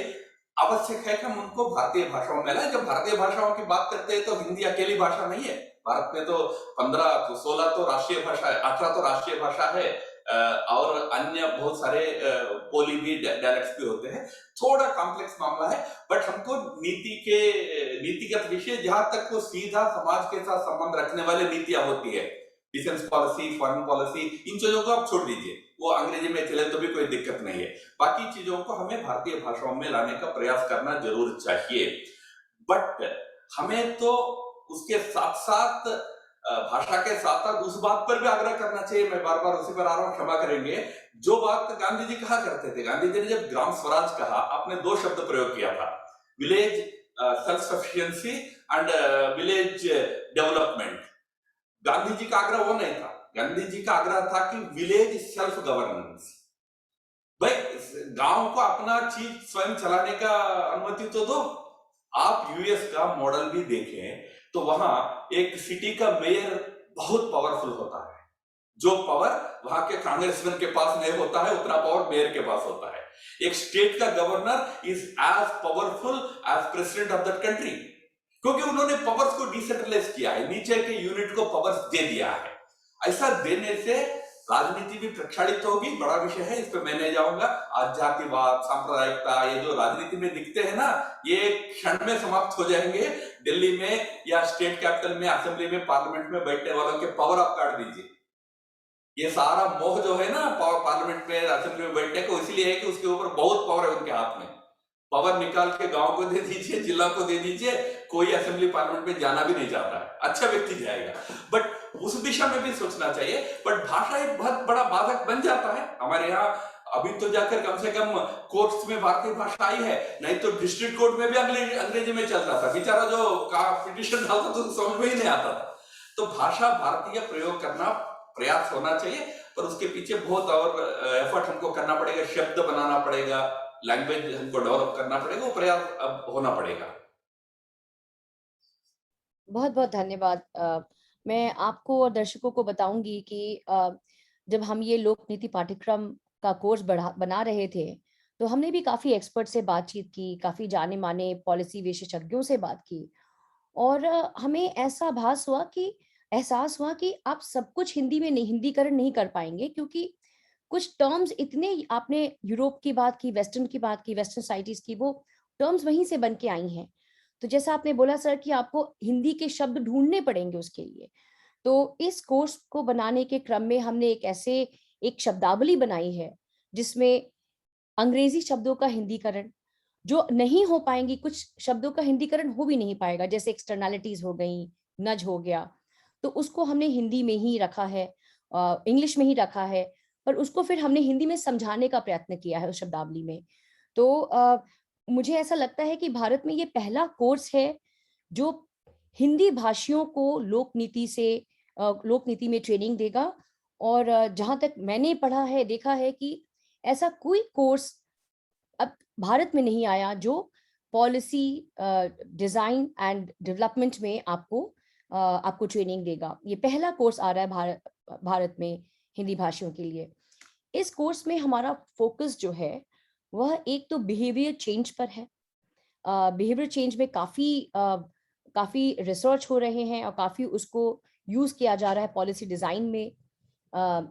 आवश्यक है कि हम उनको भारतीय भाषाओं में लाएं। जब भारतीय भाषाओं की बात करते हैं तो हिंदी अकेली भाषा नहीं है। भारत में तो 16 तो राष्ट्रीय भाषा है, 18 तो राष्ट्रीय भाषा है, और अन्य बहुत सारे बोली भी, डायलेक्ट्स भी होते हैं। थोड़ा कॉम्प्लेक्स मामला है, बट हमको नीतिगत विषय जहां तक वो सीधा समाज के साथ संबंध रखने वाले नीतियां होती है, डिफेंस पॉलिसी, फॉरेन पॉलिसी, इन चीजों को आप छोड़ दीजिए, वो अंग्रेजी में चले तो भी कोई दिक्कत नहीं है। बाकी चीजों को हमें भारतीय भाषाओं में लाने का प्रयास करना जरूर चाहिए। बट हमें तो उसके साथ साथ भाषा के साथ साथ उस बात पर भी आग्रह करना चाहिए, मैं बार बार उसी पर आ रहा हूं, क्षमा करेंगे, जो बात गांधी जी कहा करते थे। गांधी जी ने जब ग्राम स्वराज कहा, आपने 2 शब्द प्रयोग किया था, village self sufficiency and village development. Gandhi ji का आग्रह वो नहीं था। गांधी जी का आग्रह था कि विलेज सेल्फ गवर्नेंस। गांव को अपना चीज स्वयं चलाने का अनुमति तो दो। आप यूएस का मॉडल भी देखें तो वहां एक सिटी का मेयर बहुत पावरफुल होता है। जो पावर वहां के कांग्रेसमैन के पास नहीं होता है उतना पावर मेयर के पास होता है। एक स्टेट का governor is as powerful as president of that country, क्योंकि उन्होंने पावर्स को डिसेंट्रलाइज किया है, नीचे के यूनिट को पावर्स दे दिया है। ऐसा देने से राजनीति भी प्रक्षालित होगी। बड़ा विषय है, इस पे मैं नहीं जाऊंगा। आज जातिवाद, सांप्रदायिकता, ये जो राजनीति में दिखते हैं ना, ये क्षण में समाप्त हो जाएंगे। दिल्ली में या स्टेट कैपिटल में, असेंबली में, पार्लियामेंट में बैठने वालों के पावर आप काट दीजिए। ये सारा मोह जो है ना पार्लियामेंट में, असेंबली में बैठने को, इसलिए है कि उसके ऊपर बहुत पावर है उनके हाथ में। पावर निकाल के गांव को दे दीजिए, जिला को दे दीजिए, कोई असेंबली पार्लियामेंट में जाना भी नहीं चाहता है, अच्छा व्यक्ति जाएगा। बट उस दिशा में भी सोचना चाहिए। बट भाषा एक बहुत बड़ा बाधक बन जाता है हमारे यहाँ। अभी तो जाकर कम से कम कोर्ट्स में भारतीय भाषा आई है, नहीं तो डिस्ट्रिक्ट कोर्ट में भी अंग्रेजी में चलता था। बेचारा जो पिटिशन डालता तो समझ में ही नहीं आता था। तो भाषा भारतीय प्रयोग करना प्रयास होना चाहिए, पर उसके पीछे बहुत और एफर्ट हमको करना पड़ेगा, शब्द बनाना पड़ेगा, लैंग्वेज हमको डेवलप करना पड़ेगा, वो प्रयास अब होना पड़ेगा। बहुत बहुत धन्यवाद। मैं आपको और दर्शकों को बताऊंगी कि जब हम ये लोक नीति पाठ्यक्रम का कोर्स बना रहे थे, तो हमने भी काफी एक्सपर्ट से बातचीत की, काफी जाने माने पॉलिसी विशेषज्ञों से बात की, और हमें ऐसा एहसास हुआ कि आप सब कुछ हिंदी में नहीं, हिंदीकरण नहीं कर पाएंगे, क्योंकि कुछ टर्म्स इतने, आपने यूरोप की बात की, वेस्टर्न की बात की, वेस्टर्न सोसाइटीज की, वो टर्म्स वहीं से बन के आई हैं। तो जैसा आपने बोला सर कि आपको हिंदी के शब्द ढूंढने पड़ेंगे उसके लिए। तो इस कोर्स को बनाने के क्रम में हमने एक शब्दावली बनाई है, जिसमें अंग्रेजी शब्दों का हिंदीकरण जो नहीं हो पाएंगी, कुछ शब्दों का हिंदीकरण हो भी नहीं पाएगा, जैसे एक्सटर्नैलिटीज हो गई, नज हो गया, तो उसको हमने हिंदी में ही रखा है, इंग्लिश में ही रखा है, पर उसको फिर हमने हिंदी में समझाने का प्रयत्न किया है उस शब्दावली में। तो मुझे ऐसा लगता है कि भारत में ये पहला कोर्स है जो हिंदी भाषियों को लोक नीति में ट्रेनिंग देगा। और जहां तक मैंने पढ़ा है, देखा है कि ऐसा कोई कोर्स अब भारत में नहीं आया जो पॉलिसी डिजाइन एंड डेवलपमेंट में आपको ट्रेनिंग देगा। ये पहला कोर्स आ रहा है भारत में हिंदी भाषियों के लिए। इस कोर्स में हमारा फोकस जो है वह एक तो बिहेवियर चेंज पर है। बिहेवियर चेंज में काफी रिसर्च हो रहे हैं और काफी उसको यूज किया जा रहा है पॉलिसी डिजाइन में।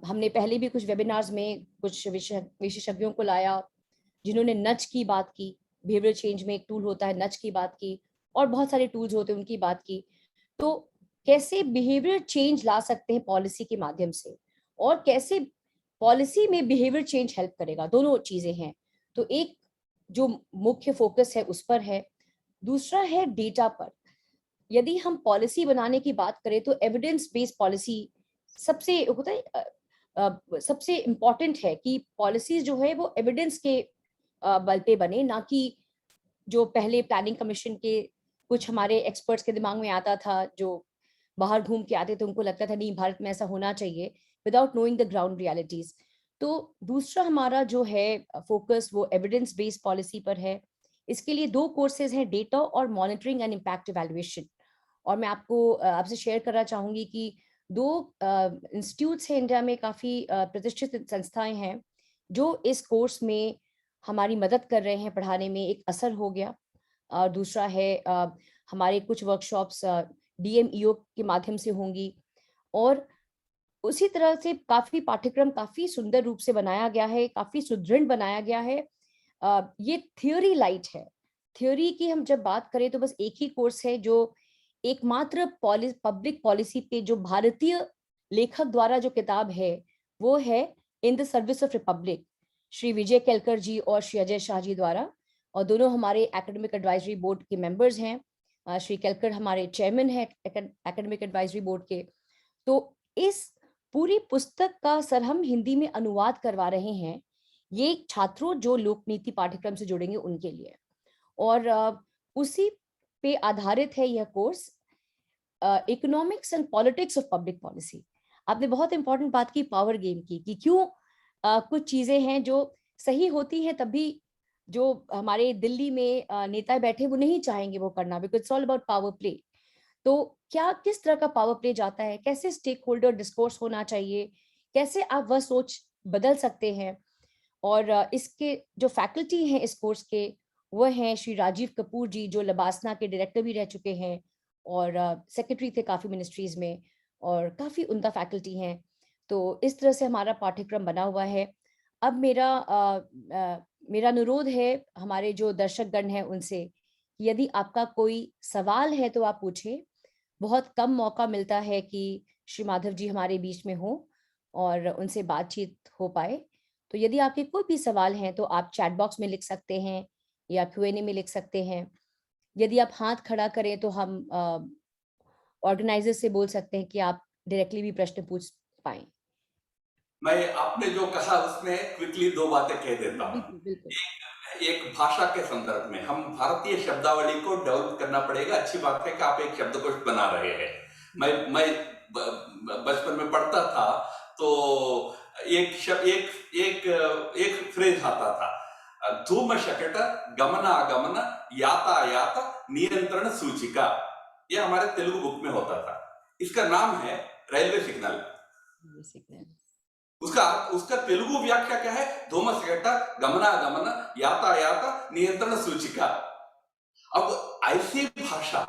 हमने पहले भी कुछ वेबिनार्स में कुछ विशेषज्ञों को लाया जिन्होंने नच की बात की, बिहेवियर चेंज में एक टूल होता है नच की बात की, और बहुत सारे टूल्स होते हैं उनकी बात की। तो कैसे बिहेवियर चेंज ला सकते हैं पॉलिसी के माध्यम से, और कैसे पॉलिसी में बिहेवियर चेंज हेल्प करेगा, दोनों चीजें हैं। तो एक जो मुख्य फोकस है उस पर है। दूसरा है डेटा पर। यदि हम पॉलिसी बनाने की बात करें तो एविडेंस बेस्ड पॉलिसी सबसे होता है, सबसे इम्पोर्टेंट है कि पॉलिसीज जो है वो एविडेंस के बल पे बने, ना कि जो पहले प्लानिंग कमीशन के कुछ हमारे एक्सपर्ट्स के दिमाग में आता था, जो बाहर घूम के आते थे, उनको लगता था नहीं भारत में ऐसा होना चाहिए, without knowing the ground realities. तो दूसरा हमारा जो है फोकस वो एविडेंस बेस्ड पॉलिसी पर है। इसके लिए 2 कोर्सेज हैं, डेटा और मॉनिटरिंग एंड इम्पैक्ट इवैल्यूएशन। और मैं आपसे शेयर करना चाहूंगी कि 2 इंस्टीट्यूट्स हैं इंडिया में, काफी प्रतिष्ठित संस्थाएं हैं जो इस कोर्स में हमारी मदद कर रहे हैं पढ़ाने में। एक असर हो गया, और दूसरा है हमारे कुछ वर्कशॉप्स DMEO के माध्यम से होंगी। और उसी तरह से काफी पाठ्यक्रम काफी सुंदर रूप से बनाया गया है, काफी सुदृढ़ बनाया गया है। ये थ्योरी लाइट है। थ्योरी की हम जब बात करें तो बस एक ही कोर्स है जो एकमात्र पब्लिक पॉलिसी पे जो भारतीय लेखक द्वारा जो किताब है वो है in the service of republic, Shri Vijay Kelkar ji और श्री अजय शाह जी द्वारा। और दोनों हमारे एकेडमिक एडवाइजरी बोर्ड के मेंबर्स हैं। श्री केलकर हमारे चेयरमैन हैं एकेडमिक एडवाइजरी बोर्ड के। तो इस पूरी पुस्तक का सर हम हिंदी में अनुवाद करवा रहे हैं, ये छात्रों जो लोक नीति पाठ्यक्रम से जुड़ेंगे उनके लिए। और उसी पे आधारित है यह course, economics and politics of public policy. आपने बहुत इंपॉर्टेंट बात की पावर गेम की, कि क्यों कुछ चीजें हैं जो सही होती हैं, तभी जो हमारे दिल्ली में नेता बैठे वो नहीं चाहेंगे वो करना, because it's all about power play. तो क्या किस तरह का पावर प्ले जाता है? कैसे स्टेक होल्डर डिस्कोर्स होना चाहिए? कैसे आप वह सोच बदल सकते हैं? और इसके जो फैकल्टी हैं इस कोर्स के, वो हैं श्री राजीव कपूर जी, जो लबासना के डायरेक्टर भी रह चुके हैं और सेक्रेटरी थे काफ़ी मिनिस्ट्रीज़ में, और काफ़ी उम्दा फैकल्टी हैं। तो इस तरह से हमारा पाठ्यक्रम बना हुआ है। अब मेरा अनुरोध है हमारे जो दर्शकगण हैं उनसे, कि यदि आपका कोई सवाल है तो आप पूछें। बहुत कम मौका मिलता है कि श्री माधव जी हमारे बीच में हों और उनसे बातचीत हो पाए। तो यदि आपके कोई भी सवाल हैं तो आप चैट बॉक्स में लिख सकते हैं या क्यूएनए में लिख सकते हैं। यदि आप हाथ खड़ा करें तो हम ऑर्गेनाइजर से बोल सकते हैं कि आप डायरेक्टली भी प्रश्न पूछ पाएँ। मैं आपने जो कहा उसमें क्विकली दो बातें कह देता हूँ। बिल्कुल, बिल्कुल। एक भाषा के संदर्भ में हम भारतीय शब्दावली को डेवलप करना पड़ेगा। अच्छी बात है कि आप एक शब्दकोश बना रहे हैं। मैं बचपन में पढ़ता था तो एक शब्द एक एक फ्रेज आता था, धूम शकट गमनागमन यातायात नियंत्रण सूचिका। ये हमारे तेलुगु बुक में होता था। इसका नाम है रेलवे सिग्नल। सिग्नल। उसका उसका तेलुगु व्याख्या क्या है? धूमशकट गमनागमन यातायात नियंत्रण सूचिका। अब ऐसी भाषा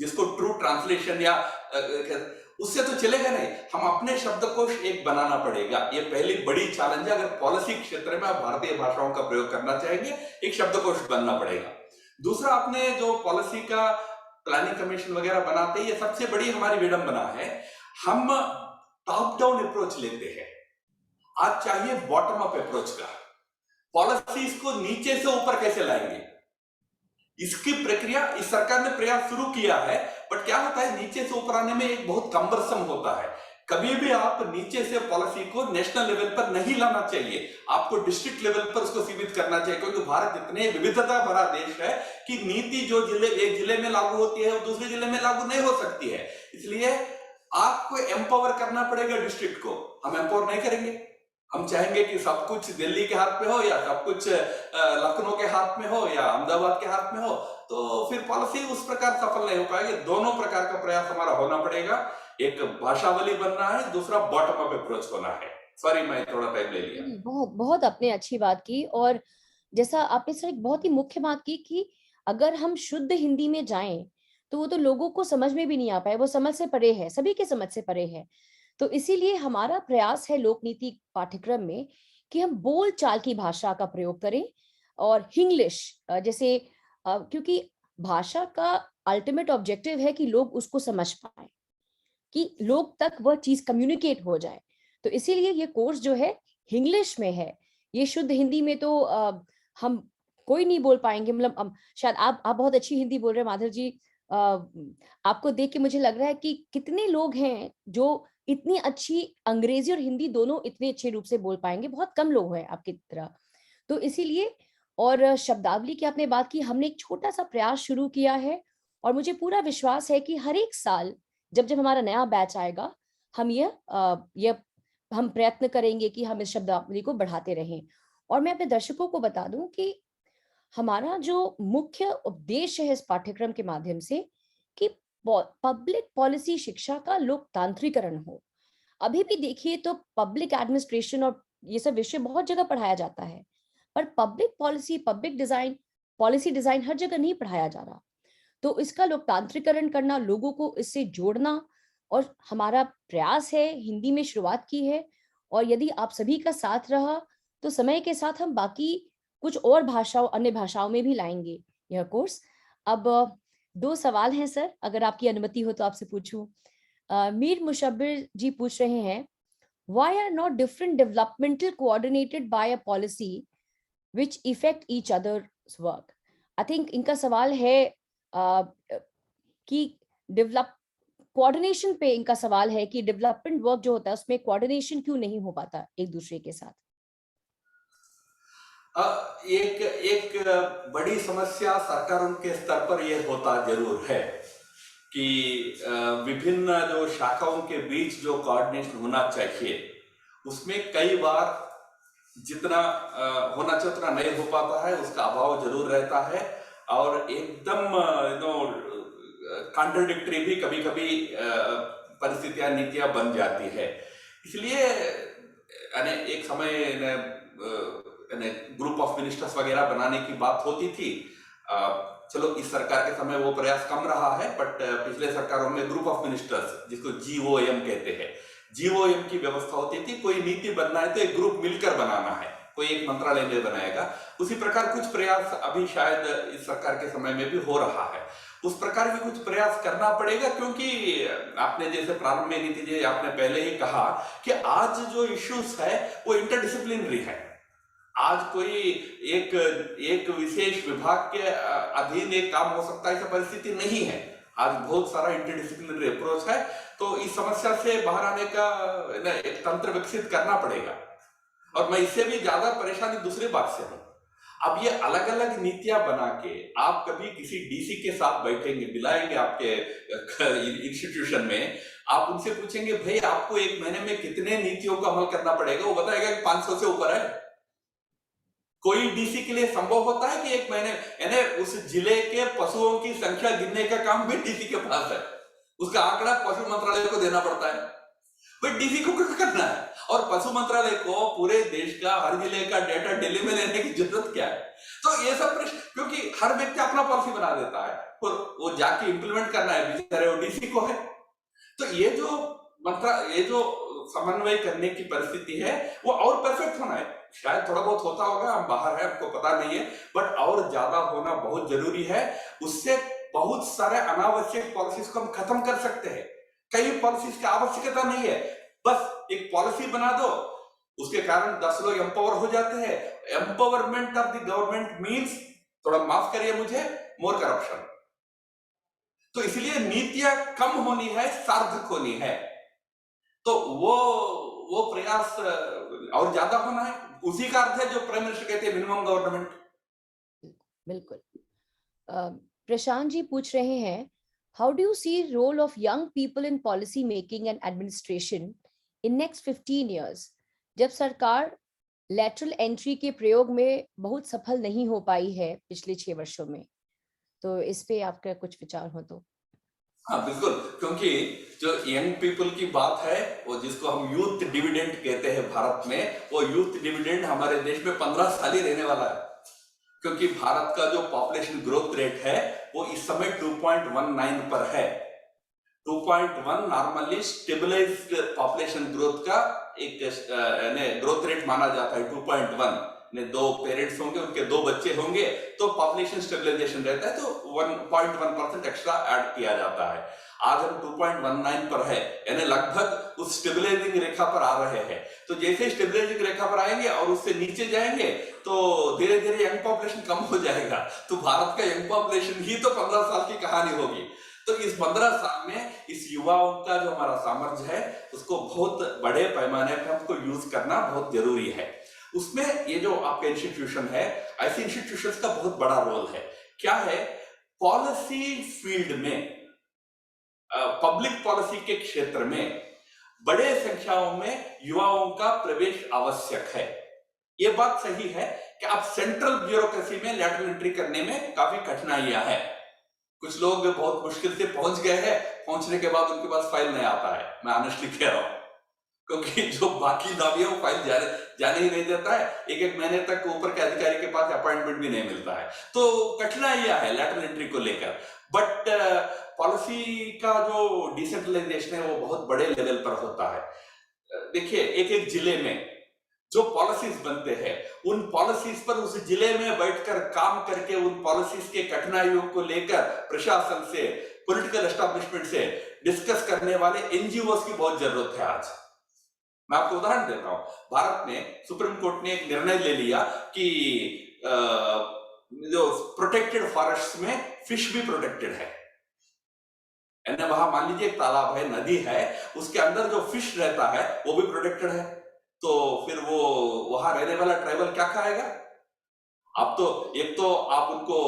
जिसको ट्रू ट्रांसलेशन या उससे तो चलेगा नहीं, हम अपने शब्दकोश एक बनाना पड़ेगा। ये पहली बड़ी चैलेंज है। अगर पॉलिसी क्षेत्र में आप भारतीय भाषाओं का प्रयोग करना चाहेंगे, एक शब्दकोश बनना पड़ेगा। दूसरा, आपने जो पॉलिसी का प्लानिंग कमीशन वगैरह बनाते हैं, ये सबसे बड़ी हमारी विडंबना है। हम टॉप डाउन अप्रोच लेते हैं, आज चाहिए बॉटम अप अप्रोच का। पॉलिसीज को नीचे से ऊपर कैसे लाएंगे, इसकी प्रक्रिया इस सरकार ने प्रयास शुरू किया है, बट क्या होता है नीचे से ऊपर आने में एक बहुत कम्बरसम होता है। कभी भी आप नीचे से पॉलिसी को नेशनल लेवल पर नहीं लाना चाहिए, आपको डिस्ट्रिक्ट लेवल पर उसको सीमित करना चाहिए, क्योंकि भारत इतने विविधता भरा देश है कि नीति जो एक जिले में लागू होती है वो दूसरे जिले में लागू नहीं हो सकती है। इसलिए आपको एम्पावर करना पड़ेगा डिस्ट्रिक्ट को। हम एम्पावर नहीं करेंगे, हम चाहेंगे कि सब कुछ दिल्ली के हाथ में हो या सब कुछ लखनऊ के हाथ में हो या अहमदाबाद के हाथ में हो, तो फिर पॉलिसी उस प्रकार सफल नहीं हो पाएगी। दोनों प्रकार का प्रयास हमारा होना पड़ेगा। एक भाषावली बनना है, दूसरा बॉटम अप अप्रोच होना है। सॉरी, मैं थोड़ा टाइम ले लिया। बहुत बहुत आपने अच्छी बात की, और जैसा आपने सर एक बहुत ही मुख्य बात की कि अगर हम शुद्ध हिंदी में जाएं तो वो तो लोगों को समझ में भी नहीं आ पाए, वो समझ से परे है, सभी के समझ से परे है। तो इसीलिए हमारा प्रयास है लोक नीति पाठ्यक्रम में कि हम बोल चाल की भाषा का प्रयोग करें और हिंग्लिश जैसे क्योंकि भाषा का अल्टीमेट ऑब्जेक्टिव है कि लोग उसको समझ पाए, कि लोग तक वह चीज कम्युनिकेट हो जाए। तो इसीलिए ये कोर्स जो है इंग्लिश में है। ये शुद्ध हिंदी में तो हम कोई नहीं बोल पाएंगे। मतलब शायद आप बहुत अच्छी हिंदी बोल रहे हैं माधव जी। अ, आपको देख के मुझे लग रहा है कि कितने लोग हैं जो इतनी अच्छी अंग्रेजी और हिंदी दोनों इतने अच्छे रूप से बोल पाएंगे। बहुत कम लोग हैं आपकी तरह। तो इसीलिए, और शब्दावली की आपने बात की, हमने एक छोटा सा प्रयास शुरू किया है और मुझे पूरा विश्वास है कि हर एक साल जब जब हमारा नया बैच आएगा, हम ये हम प्रयत्न करेंगे कि हम इस शब्दावली को बढ़ाते रहें। और मैं अपने दर्शकों को बता दूं कि हमारा जो मुख्य उद्देश्य है इस पाठ्यक्रम के माध्यम से, कि पब्लिक पॉलिसी शिक्षा का लोकतांत्रिकरण हो। अभी भी देखिए तो पब्लिक एडमिनिस्ट्रेशन और ये सब विषय बहुत जगह पढ़ाया जाता है, पर public policy, public design, policy design हर जगह नहीं पढ़ाया जा रहा। तो इसका लोकतांत्रिकरण करना, लोगों को इससे जोड़ना, और हमारा प्रयास है, हिंदी में शुरुआत की है, और यदि आप सभी का साथ रहा तो समय के साथ हम बाकी कुछ और भाषाओं, अन्य भाषाओं में भी लाएंगे यह कोर्स। अब दो सवाल हैं सर, अगर आपकी अनुमति हो तो आपसे पूछूं। मीर मुशब्बिर जी पूछ रहे हैं, why are not different developmental coordinated by a policy which affect each other's work? I think इनका सवाल है कि डेवलप कोऑर्डिनेशन पे, इनका सवाल है कि डेवलपमेंट वर्क जो होता है उसमें कोऑर्डिनेशन क्यों नहीं हो पाता एक दूसरे के साथ। एक एक बड़ी समस्या सरकारों के स्तर पर यह होता जरूर है कि विभिन्न जो शाखाओं के बीच जो कोऑर्डिनेशन होना चाहिए, उसमें कई बार जितना होना चाहिए उतना नहीं हो पाता है, उसका अभाव जरूर रहता है, और एकदम कॉन्ट्रडिक्टरी भी कभी कभी परिस्थितियां, नीतियां बन जाती है। इसलिए एक समय ग्रुप ऑफ मिनिस्टर्स वगैरह बनाने की बात होती थी। चलो इस सरकार के समय वो प्रयास कम रहा है, बट पिछले सरकारों में ग्रुप ऑफ मिनिस्टर्स, जिसको जीओएम कहते हैं, जीओएम की व्यवस्था होती थी। कोई नीति बनना है तो एक ग्रुप मिलकर बनाना है, कोई एक मंत्रालय में बनाएगा। उसी प्रकार कुछ प्रयास अभी शायद इस सरकार के समय में भी हो रहा है। उस प्रकार भी कुछ प्रयास करना पड़ेगा, क्योंकि आपने जैसे प्रारंभ में नीति जी आपने पहले ही कहा कि आज जो इश्यूज है वो इंटरडिसिप्लिनरी है। आज कोई एक विशेष विभाग के अधीन एक काम हो सकता है, ऐसा परिस्थिति नहीं है। आज बहुत सारा इंटरडिसिप्लिनरी अप्रोच है, तो इस समस्या से बाहर आने का एक तंत्र विकसित करना पड़ेगा। और मैं इससे भी ज्यादा परेशानी दूसरी बात से हूं। अब ये अलग अलग नीतियां बना के आप कभी किसी डीसी के साथ बैठेंगे, बुलाएंगे आपके इंस्टीट्यूशन में, आप उनसे पूछेंगे भाई आपको एक महीने में कितने नीतियों को अमल करना पड़ेगा, वो बताएगा कि 500 से ऊपर है। कोई डीसी के लिए संभव होता है कि एक महीने, यानी उस जिले के पशुओं की संख्या गिनने का काम भी डीसी के पास है, उसका आंकड़ा पशु मंत्रालय को देना पड़ता है। भाई डीसी को क्या करना है, और पशु मंत्रालय को पूरे देश का हर जिले का डेटा दिल्ली में लेने की जरूरत क्या है? तो ये सब प्रश्न, क्योंकि हर व्यक्ति अपना पॉलिसी बना देता है और वो जाके इंप्लीमेंट करना है बेचारे वो डीसी को है। तो ये जो समन्वय करने की परिस्थिति है वो और परफेक्ट होना है। शायद थोड़ा बहुत होता होगा, हम बाहर है, हमको पता नहीं है, बट और ज्यादा होना बहुत जरूरी है। उससे बहुत सारे अनावश्यक पॉलिसीज को हम खत्म कर सकते हैं। कई पॉलिसीज की आवश्यकता नहीं है, बस एक पॉलिसी बना दो, उसके कारण 10 लोग एम्पावर हो जाते हैं। Empowerment of the government means, थोड़ा माफ करिए मुझे, मोर करप्शन। तो इसलिए नीतियां कम होनी है, सार्थक होनी है। तो वो प्रयास और ज्यादा होना है। उसी का अर्थ है जो प्राइम मिनिस्टर कहते हैं मिनिमम गवर्नमेंट। बिल्कुल। प्रशांत जी पूछ रहे हैं, how do you see role of young people in policy making and administration in next 15 years, जब सरकार लैटरल एंट्री के प्रयोग में बहुत सफल नहीं हो पाई है पिछले 6 वर्षों में, तो इस पे आपका कुछ विचार हो तो। हाँ बिल्कुल, क्योंकि जो यंग पीपल की बात है, वो जिसको हम यूथ डिविडेंड कहते हैं भारत में, वो यूथ डिविडेंड हमारे देश में 15 साल ही रहने वाला है। क्योंकि भारत का जो पॉपुलेशन ग्रोथ रेट है वो इस समय 2.19 पर है। 2.1 नॉर्मली स्टेबलाइज्ड पॉपुलेशन ग्रोथ का एक ग्रोथ रेट माना जाता है। 2.1 ने 2 पेरेंट्स होंगे, उनके 2 बच्चे होंगे, तो पॉपुलेशन स्टेबलाइजेशन रहता है, तो 1.1% एक्स्ट्रा ऐड किया जाता है। आज हम 2.19 पर है, यानी लगभग उस स्टेबलाइजिंग रेखा पर आ रहे हैं। तो जैसे स्टेबलाइजिंग रेखा पर आएंगे और उससे नीचे जाएंगे तो धीरे धीरे यंग पॉपुलेशन कम हो जाएगा। तो भारत का यंग पॉपुलेशन ही तो 15 साल की कहानी होगी। तो इस 15 साल में इस युवाओं का जो हमारा सामर्थ्य है उसको बहुत बड़े पैमाने पर हमको यूज करना बहुत जरूरी है। उसमें ये जो आपका इंस्टीट्यूशन है, ऐसे इंस्टीट्यूशंस का बहुत बड़ा रोल है। क्या है, पॉलिसी फील्ड में, पब्लिक पॉलिसी के क्षेत्र में बड़े संख्याओं में युवाओं का प्रवेश आवश्यक है। ये बात सही है कि आप सेंट्रल ब्यूरोक्रेसी में लैटरल एंट्री करने में काफी कठिनाइयां हैं। कुछ लोग बहुत मुश्किल से पहुंच गए हैं, पहुंचने के बाद उनके पास फाइल नहीं आता है, मैं ऑनेस्टली कह रहा हूं, क्योंकि जो बाकी दावी है वो फाइल जाने ही नहीं देता है। एक महीने तक ऊपर के अधिकारी के पास अपॉइंटमेंट भी नहीं मिलता है। तो कठिनाइयां है लैटरल एंट्री को लेकर। बट पॉलिसी का जो डिसेंट्रलाइजेशन है वो बहुत बड़े लेवल पर होता है। देखिए, एक जिले में जो पॉलिसीज बनते हैं, उन पॉलिसीज पर उस जिले में बैठकर काम करके उन पॉलिसीज के कठिनाइयों को लेकर प्रशासन से, पॉलिटिकल एस्टैब्लिशमेंट से डिस्कस करने वाले एनजीओस की बहुत जरूरत है आज। मैं आपको उदाहरण देता हूं। भारत में सुप्रीम कोर्ट ने एक निर्णय ले लिया कि जो प्रोटेक्टेड फॉरेस्ट में फिश भी प्रोटेक्टेड है। यानी वहां मान लीजिए एक तालाब है, नदी है, उसके अंदर जो फिश रहता है वो भी प्रोटेक्टेड है। तो फिर वो वहां रहने वाला ट्राइबल क्या खाएगा? आप तो एक तो आप उनको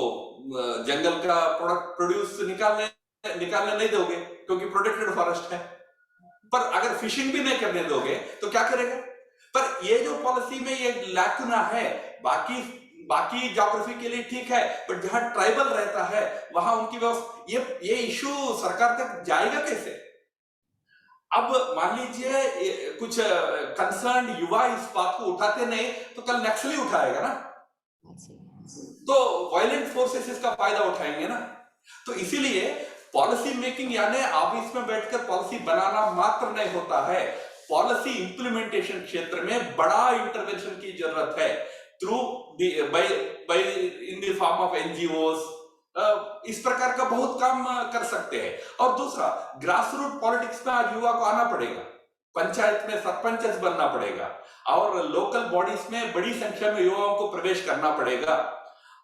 जंगल का प्रोडक्ट प्रोड्यूस निकालने नहीं दोगे क्योंकि प्रोटेक्टेड फॉरेस्ट है, पर अगर फिशिंग भी नहीं करने दोगे तो क्या करेगा? पर ये जो पॉलिसी में ये लैकुना है, बाकी बाकी ज्योग्राफी के लिए ठीक है, बट जहां ट्राइबल रहता है वहां उनकी व्यवस्था, ये इशू सरकार तक जाएगा कैसे? अब मान लीजिए कुछ कंसर्न युवा इस बात को उठाते नहीं, तो कल नक्सली उठाएगा ना, तो वायलेंट फोर्सेस इसका फायदा उठाएंगे ना। तो इसीलिए पॉलिसी मेकिंग यानी ऑफिस में बैठकर पॉलिसी बनाना मात्र नहीं होता है, पॉलिसी इंप्लीमेंटेशन क्षेत्र में बड़ा इंटरवेंशन की जरूरत है, through by in the form of NGOs. इस प्रकार का बहुत काम कर सकते हैं। और दूसरा, ग्रास रूट पॉलिटिक्स में आज युवा को आना पड़ेगा, पंचायत में सरपंच बनना पड़ेगा, और लोकल बॉडीज में बड़ी संख्या में युवाओं को प्रवेश करना पड़ेगा।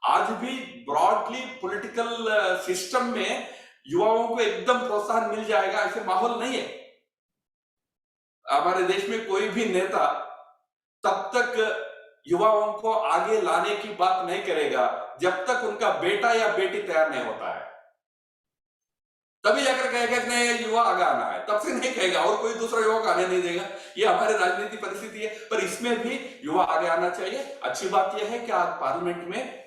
आज भी ब्रॉडली पॉलिटिकल सिस्टम में युवाओं को एकदम प्रोत्साहन मिल जाएगा ऐसे माहौल नहीं है। हमारे देश में कोई भी नेता तब तक युवाओं को आगे लाने की बात नहीं करेगा जब तक उनका बेटा या बेटी तैयार नहीं होता है। तभी जाकर कहेगा कि नहीं युवा आगे आना है, तब से नहीं कहेगा, और कोई दूसरा युवा को आने नहीं देगा। ये हमारे राजनीति परिस्थिति है, पर इसमें भी युवा आगे आना चाहिए। अच्छी बात यह है कि आज पार्लियामेंट में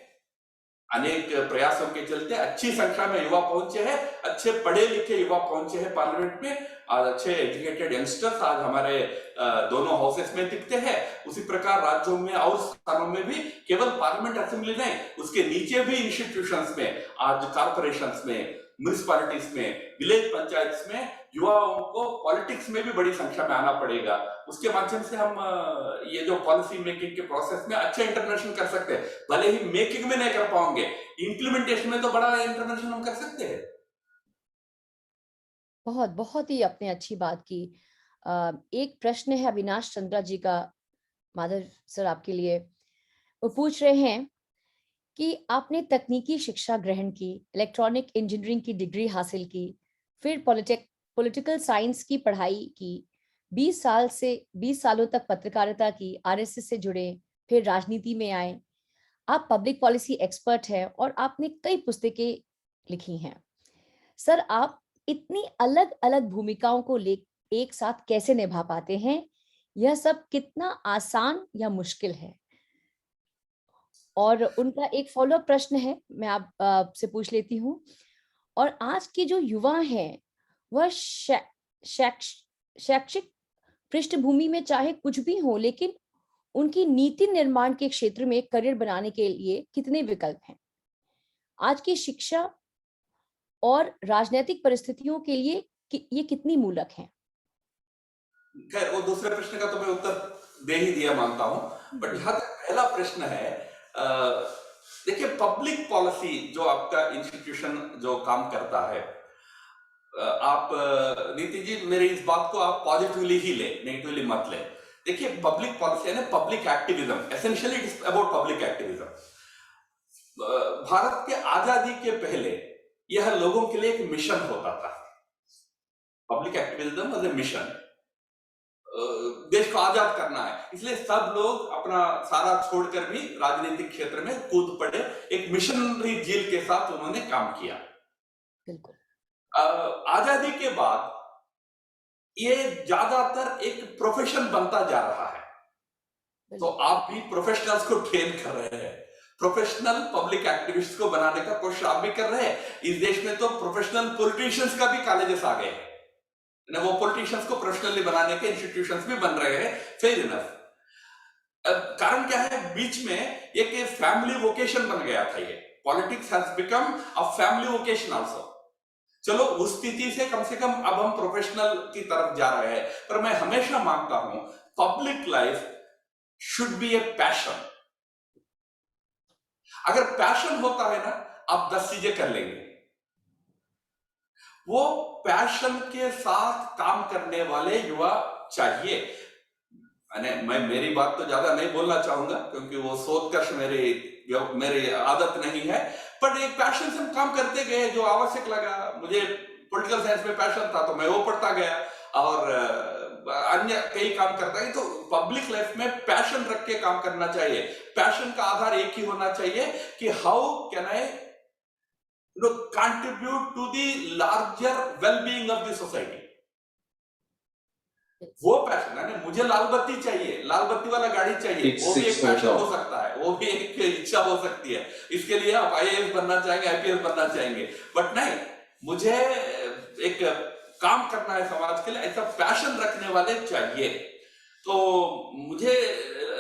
अनेक प्रयासों के चलते अच्छी संख्या में युवा पहुंचे हैं, अच्छे पढ़े लिखे युवा पहुंचे हैं पार्लियामेंट में। आज अच्छे एजुकेटेड यंगस्टर्स आज हमारे दोनों हाउसेस में दिखते हैं। उसी प्रकार राज्यों में और स्थानों में भी, केवल पार्लियामेंट असेंबली नहीं, उसके नीचे भी इंस्टीट्यूशंस में, आज कॉर्पोरेशंस में, म्युनिसिपैलिटीज में, विलेज पंचायत में युवाओं को पॉलिटिक्स में भी बड़ी संख्या में आना पड़ेगा। उसके माध्यम से हम ये जो पॉलिसी मेकिंग के प्रोसेस में अच्छा इंटरवेंशन कर सकते हैं। भले ही मेकिंग में नहीं कर पाएंगे, इंप्लीमेंटेशन में तो बड़ा इंटरवेंशन हम कर सकते हैं। बहुत बहुत ही आपने अच्छी बात की। एक प्रश्न है अविनाश चंद्रा जी का, माधव सर आपके लिए। वो पूछ रहे हैं कि आपने तकनीकी शिक्षा ग्रहण की, इलेक्ट्रॉनिक इंजीनियरिंग की डिग्री हासिल की, फिर पॉलिटिकल साइंस की पढ़ाई की, 20 सालों तक पत्रकारिता की, आरएसएस से जुड़े, फिर राजनीति में आए। आप पब्लिक पॉलिसी एक्सपर्ट हैं और आपने कई पुस्तकें लिखी हैं। सर, आप इतनी अलग अलग भूमिकाओं को एक साथ कैसे निभा पाते हैं? यह सब कितना आसान या मुश्किल है? और उनका एक फॉलोअप प्रश्न है, मैं आपसे पूछ लेती हूँ। और आज के जो युवा हैं वह शैक्षिक पृष्ठभूमि में चाहे कुछ भी हो, लेकिन उनकी नीति निर्माण के क्षेत्र में करियर बनाने के लिए कितने विकल्प हैं? आज की शिक्षा और राजनीतिक परिस्थितियों के लिए ये कितनी मूलक हैं? खैर, वो दूसरे प्रश्न का तो मैं उत्तर दे ही दिया मानता हूं, बट जहां तक पहला प्रश्न है, देखिए पब्लिक पॉलिसी जो आपका इंस्टीट्यूशन जो काम करता है, आप नीति जी मेरी इस बात को आप पॉजिटिवली ही ले, नेगेटिवली मत ले। देखिए पब्लिक पॉलिसी है ना, public activism, essentially it is about public activism. Bharat के आजादी के पहले यह लोगों के लिए एक मिशन होता था। Public activism was a mission, देश को आजाद करना है, इसलिए सब लोग अपना सारा छोड़कर भी राजनीतिक क्षेत्र में कूद पड़े। एक मिशनरी जील के साथ उन्होंने काम किया। बिल्कुल। आजादी के बाद ये ज्यादातर एक प्रोफेशन बनता जा रहा है, तो आप भी प्रोफेशनल्स को ट्रेन कर रहे हैं, प्रोफेशनल पब्लिक एक्टिविस्ट को बनाने का कोशिश आप भी कर रहे हैं। इस देश में तो प्रोफेशनल पॉलिटिशियंस का भी कॉलेजेस आ गए हैं, वो पॉलिटिशियंस को प्रोफेशनली बनाने के इंस्टीट्यूशंस भी बन रहे हैं। Fair enough. कारण क्या है, बीच में एक फैमिली वोकेशन बन गया था। ये politics has become a family vocation also. चलो उस स्थिति से कम अब हम प्रोफेशनल की तरफ जा रहे हैं, पर मैं हमेशा मानता हूं public life should be a passion. अगर पैशन होता है ना, आप 10 चीजें कर लेंगे। वो पैशन के साथ काम करने वाले युवा चाहिए। मैं मेरी बात तो ज्यादा नहीं बोलना चाहूंगा क्योंकि वो सोचकर मेरी आदत नहीं है, पर एक पैशन से हम काम करते गए जो आवश्यक लगा। मुझे पॉलिटिकल साइंस में पैशन था तो मैं वो पढ़ता गया, और अन्य कई काम करता है। तो पब्लिक लाइफ में पैशन रख के काम करना चाहिए। पैशन का आधार एक ही होना चाहिए कि how can I contribute to the larger well-being of the society. वो पैशन है। मुझे लाल बत्ती चाहिए, लाल बत्ती वाला गाड़ी चाहिए, वो भी एक पैशन हो सकता है, वो भी एक इच्छा हो सकती है। इसके लिए आप आईएएस बनना चाहेंगे, आईपीएस बनना चाहेंगे, बट नहीं, मुझे एक काम करना है समाज के लिए, ऐसा पैशन रखने वाले चाहिए। तो मुझे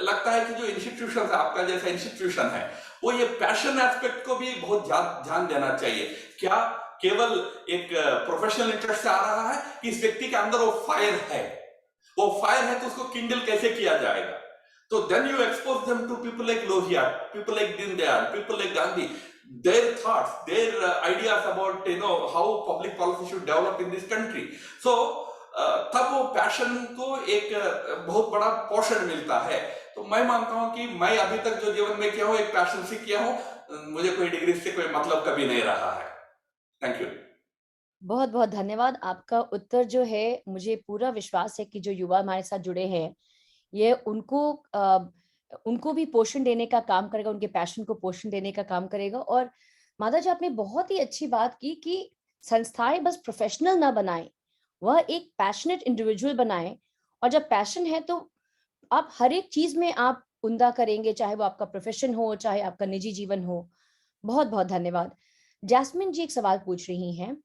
लगता है कि जो इंस्टीट्यूशन है, आपका जैसा इंस्टीट्यूशन है, वो ये पैशन एस्पेक्ट को भी बहुत ध्यान देना चाहिए। क्या केवल एक प्रोफेशनल इंटरेस्ट से आ रहा है कि इस व्यक्ति के अंदर वो फायर है, वो फायर है, तो उसको किंडल कैसे किया जाएगा? तो then you expose them to people like Lohia, people like Deendayal, people like Gandhi, their thoughts, their ideas about how public policy should develop in this country. So तब वो पैशन को एक बहुत बड़ा पोर्शन मिलता है। तो मैं मानता हूं कि मैं अभी तक जो जीवन में किया हूं, एक पैशन से किया हूं, मुझे कोई डिग्री से कोई मतलब कभी नहीं रहा है। Thank you. बहुत बहुत धन्यवाद। आपका उत्तर जो है, मुझे पूरा विश्वास है कि जो युवा हमारे साथ जुड़े हैं, ये उनको भी पोषण देने का काम करेगा, उनके पैशन को पोषण देने का काम करेगा। और माता जी, आपने बहुत ही अच्छी बात की कि संस्थाएं बस प्रोफेशनल ना बनाएं, वह एक पैशनेट इंडिविजुअल बनाएं। और जब पैशन है तो आप हर एक चीज में आप उम्दा करेंगे, चाहे वो आपका प्रोफेशन हो, चाहे आपका निजी जीवन हो। बहुत बहुत धन्यवाद। जैस्मिन जी एक सवाल पूछ रही हैं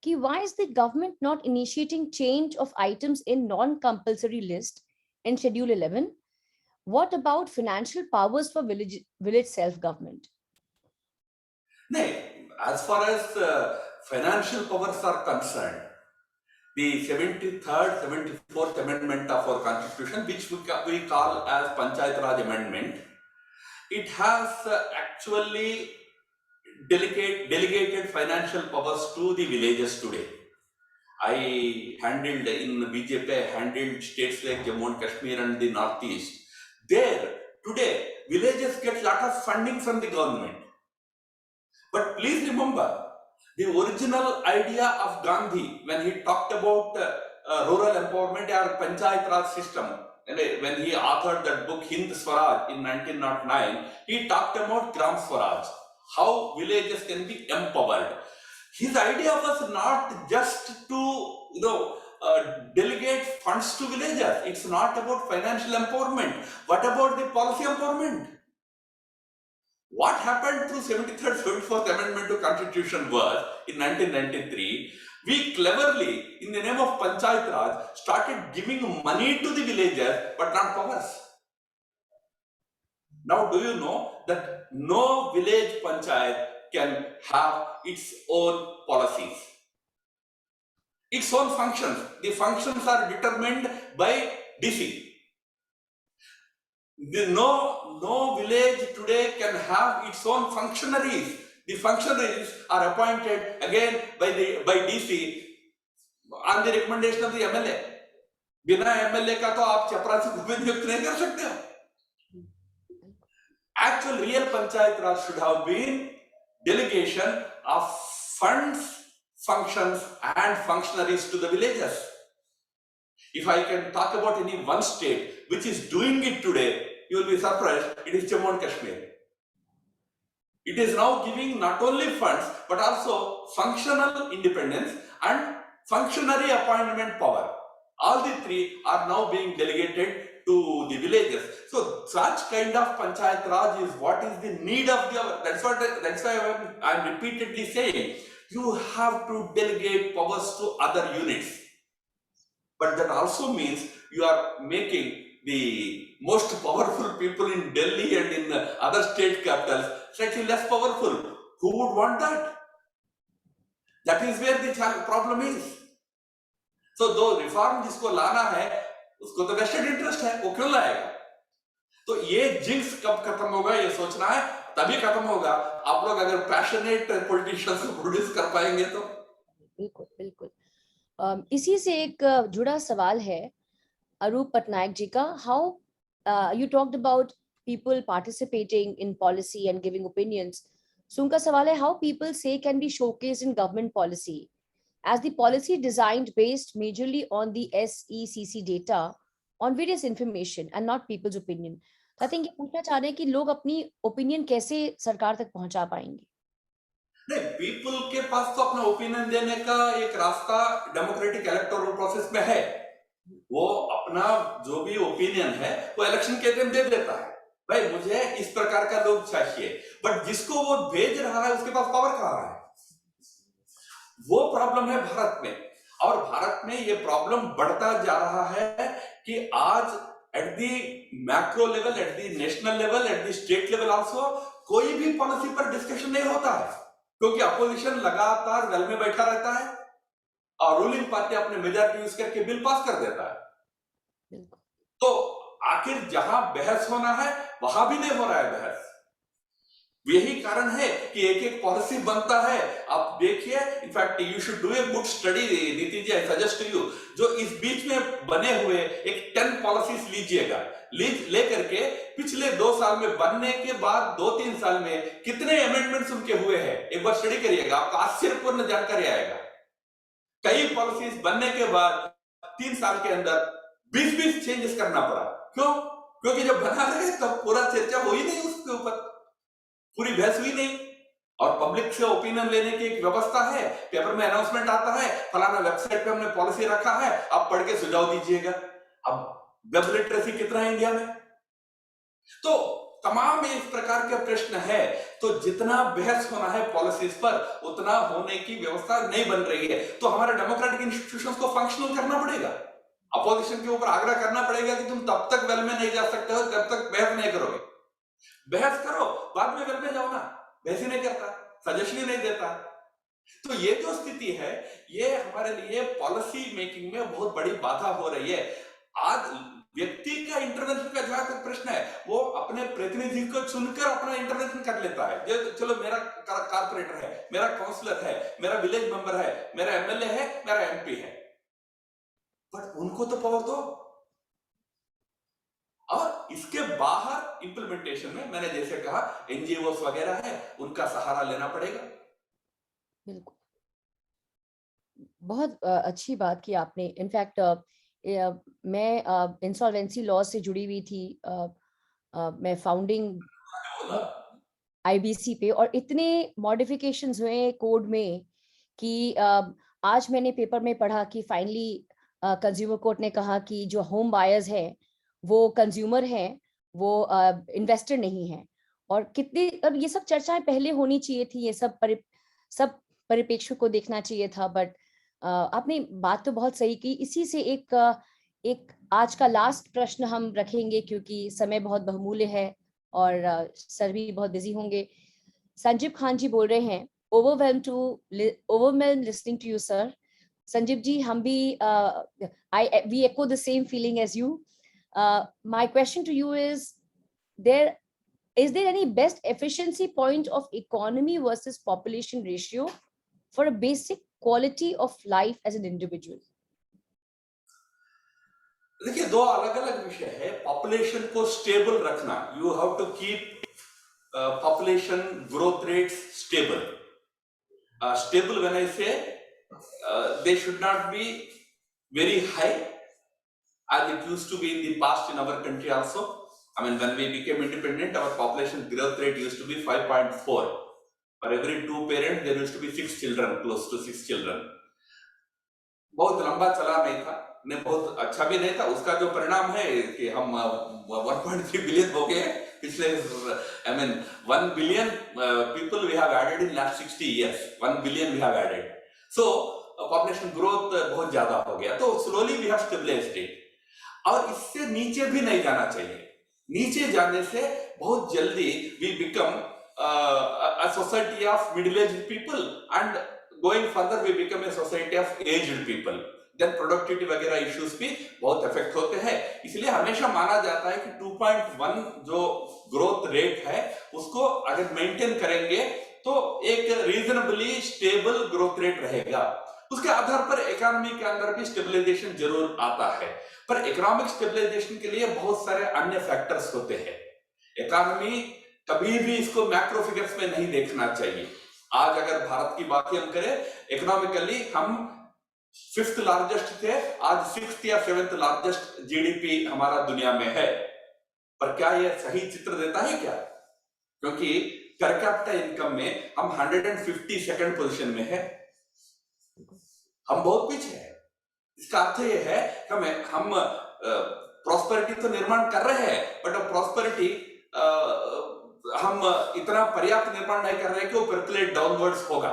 कि why is the government not initiating change of items in non-compulsory list in Schedule 11? What about financial powers for village self-government? No, as far as financial powers are concerned, the 73rd, 74th Amendment of our Constitution, which we call as Panchayat Raj Amendment, it has actually delegated financial powers to the villages today. I handled in BJP, I handled states like Jammu and Kashmir and the Northeast. There, today, villages get a lot of funding from the government. But please remember, the original idea of Gandhi, when he talked about rural empowerment or Panchayat Raj system, when he authored that book Hind Swaraj in 1909, he talked about Gram Swaraj, how villages can be empowered. His idea was not just to delegate funds to villages. It's not about financial empowerment. What about the policy empowerment? What happened through 73rd, 74th Amendment to Constitution was, in 1993, we cleverly, in the name of Panchayat Raj, started giving money to the villagers, but not powers. Now, do you know that no village panchayat can have its own policies, its own functions? The functions are determined by DC. No village today can have its own functionaries. The functionaries are appointed again by DC on the recommendation of the MLA. बिना MLA का तो आप चपरासी को भी नियुक्त नहीं कर सकते हो. Actual real Panchayat Raj should have been delegation of funds, functions and functionaries to the villages. If I can talk about any one state which is doing it today, you will be surprised, it is Jammu and Kashmir. It is now giving not only funds, but also functional independence and functionary appointment power. All the three are now being delegated to the villages. So such kind of Panchayat Raj is what is the need of the hour. That's why I'm repeatedly saying, you have to delegate powers to other units. But that also means you are making the most powerful people in Delhi and in other state capitals slightly less powerful. Who would want that? That is where the problem is. So though reform जिसको लाना है, उसको तो vested interest है, वो क्यों लाएगा? तो ये जिंक्स कब खत्म होगा ये सोचना है, तभी खत्म होगा आप लोग अगर पैशनेट पॉलिटिशियंस को प्रोड्यूस कर पाएंगे तो। बिल्कुल बिल्कुल। इसी से एक जुड़ा सवाल है अरूप पटनायक जी का। How you talked about people participating in policy and giving opinions. So उनका सवाल है, how people say can be showcased in government policy as the policy designed based majorly on the SECC data on various information and not people's opinion. तो I think ये पूछना चाह रहे हैं कि लोग अपनी ओपिनियन कैसे सरकार तक पहुंचा पाएंगे? नहीं, पीपल के पास तो अपना ओपिनियन देने का एक रास्ता डेमोक्रेटिक इलेक्टोरल प्रोसेस में है, वो अपना जो भी ओपिनियन है वो इलेक्शन के टाइम दे देता है, भाई मुझे इस प्रकार का लोग चाहिए, बट जिसको वो भेज रहा है उसके पास पावर कहाँ है? वो प्रॉब्लम है भारत में। और भारत में ये प्रॉब्लम बढ़ता जा रहा है कि आज at the macro level, at the national level, at the state level also कोई भी पॉलिसी पर डिस्कशन नहीं होता है, क्योंकि अपोजिशन लगातार वेल में बैठा रहता है और रूलिंग पार्टी अपने मेजॉरिटी यूज करके बिल पास कर देता है। तो आखिर जहां बहस होना है वहां भी नहीं हो रहा है बहस। यही कारण है कि एक एक पॉलिसी बनता है। आप देखिए, in fact you should do a good study नीति जी, आई सजेस्ट टू यू, जो इस बीच में बने हुए एक 10 पॉलिसीज लीजिएगा, लेकर के पिछले 2 साल में बनने के बाद 2-3 साल में कितने अमेंडमेंट्स उनके हुए हैं, एक बार स्टडी करिएगा, आपको आश्चर्यपूर्ण जानकारी आएगा। कई पॉलिसीज बनने के बाद 3 साल के अंदर 20-20 चेंजेस करना पड़ा। क्यों? क्योंकि जब बना रहे तब पूरा चर्चा हुई नहीं, उसके ऊपर पूरी बहस हुई नहीं, और पब्लिक से ओपिनियन लेने की एक व्यवस्था है, पेपर में अनाउंसमेंट आता है, फलाना वेबसाइट पे हमने पॉलिसी रखा है, आप पढ़ के सुझाव दीजिएगा। अब वेब लिटरेसी कितना है इंडिया में? तो तमाम इस प्रकार के प्रश्न है। तो जितना बहस होना है पॉलिसीज पर, उतना होने की व्यवस्था नहीं बन रही है। तो हमारे डेमोक्रेटिक इंस्टीट्यूशंस को फंक्शनल करना पड़ेगा, अपोजिशन के ऊपर आग्रह करना पड़ेगा कि तुम तब तक वेल में नहीं जा सकते हो जब तक बहस नहीं करोगे। बहस करो, बाद में वेल में जाओ ना। बहस ही नहीं करता, सजेशन ही नहीं देता। तो ये जो स्थिति है, ये हमारे लिए पॉलिसी मेकिंग में बहुत बड़ी बाधा हो रही है। आज व्यक्ति का इंटरवेंशन का जहां तक प्रश्न है, वो अपने प्रतिनिधि को चुनकर अपना इंटरवेंशन कर लेता है। जो चलो मेरा कारपोरेटर है, मेरा काउंसलर है, मेरा विलेज मेंबर है, मेरा एमएलए है, मेरा एमपी है, बट उनको तो पावर दो। और इसके बाहर इंप्लीमेंटेशन में मैंने जैसे कहा एनजीओ वगैरह है, उनका सहारा लेना पड़ेगा। बिल्कुल, बहुत अच्छी बात की आपने। इनफैक्ट मैं इंसॉल्वेंसी लॉ से जुड़ी हुई थी, मैं फाउंडिंग आईबीसी पे, और इतने मॉडिफिकेशंस हुए कोड में कि आज मैंने पेपर में पढ़ा कि फाइनली कंज्यूमर कोर्ट ने कहा कि जो होम बायर्स है वो कंज्यूमर है, वो इन्वेस्टर नहीं है। और कितनी, अब ये सब चर्चाएं पहले होनी चाहिए थी, ये सब सब परिप्रेक्ष्य को देखना चाहिए था, बट आपने बात तो बहुत सही की। इसी से एक आज का लास्ट प्रश्न हम रखेंगे, क्योंकि समय बहुत बहुमूल्य है और सर भी बहुत बिजी होंगे। संजीव खान जी बोल रहे हैं, overwhelmed listening to you sir। Sanjeev ji, हम भी we echo the same feeling as you। My question to you is there any best efficiency point of economy versus population ratio for a basic quality of life as an individual? देखिए, 2 अलग-अलग विषय है। Population को stable रखना, you have to keep population growth rates stable. Stable when I say they should not be very high as it used to be in the past in our country also. I mean, when we became independent, our population growth rate used to be 5.4. For every 2 parents, there used to be 6 children, close to 6 children. बहुत लंबा चला नहीं था, ने बहुत अच्छा भी नहीं था। उसका जो परिणाम है कि हम 1.3 बिलियन हो गए पिछले, I mean 1 billion people we have added in last 60 years. 1 billion we have added. So population growth बहुत ज्यादा हो गया, तो slowly we have stabilized it. और इससे नीचे भी नहीं जाना चाहिए। नीचे जाने से बहुत जल्दी we become a society of middle-aged people, and going further we become a society of aged people. Then productivity वगैरह issues भी बहुत affect होते हैं। इसलिए हमेशा माना जाता है कि 2.1 जो growth rate है, उसको अगर maintain करेंगे तो एक reasonably stable growth rate रहेगा। उसके आधार पर इकोनॉमी के अंदर भी स्टेबलाइजेशन जरूर आता है, पर इकोनॉमिक स्टेबलाइजेशन के लिए बहुत सारे अन्य फैक्टर्स होते हैं। इकोनॉमी कभी भी इसको मैक्रो फिगर्स में नहीं देखना चाहिए। आज अगर भारत की बात हम करें, इकोनॉमिकली हम 5th लार्जेस्ट थे, आज 6th या 7th लार्जेस्ट जीडीपी हमारा दुनिया में है। पर क्या यह सही चित्र देता है क्या? क्योंकि पर कैपिटा इनकम में हम 152nd पोजीशन में है, हम बहुत पीछे हैं। इसका अर्थ ये है कि हम प्रॉस्पेरिटी तो निर्माण कर रहे हैं, बट प्रॉस्पेरिटी हम इतना पर्याप्त निर्माण नहीं कर रहे कि वो परकुलेट डाउनवर्ड्स होगा।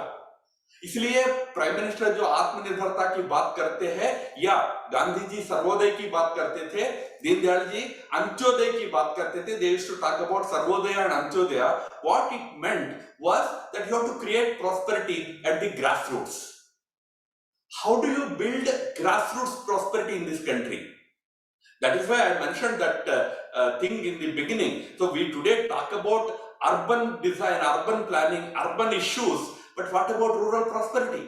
इसलिए प्राइम मिनिस्टर जो आत्मनिर्भरता की बात करते हैं, या गांधी जी सर्वोदय की बात करते थे, दीनदयाल जी अंत्योदय की बात करते थे, they used to talk about Sarvodaya and Antyodaya. What it meant was that you have to create prosperity at the grassroots. How do you build grassroots prosperity in this country? That is why I mentioned that thing in the beginning. So we today talk about urban design, urban planning, urban issues, but what about rural prosperity?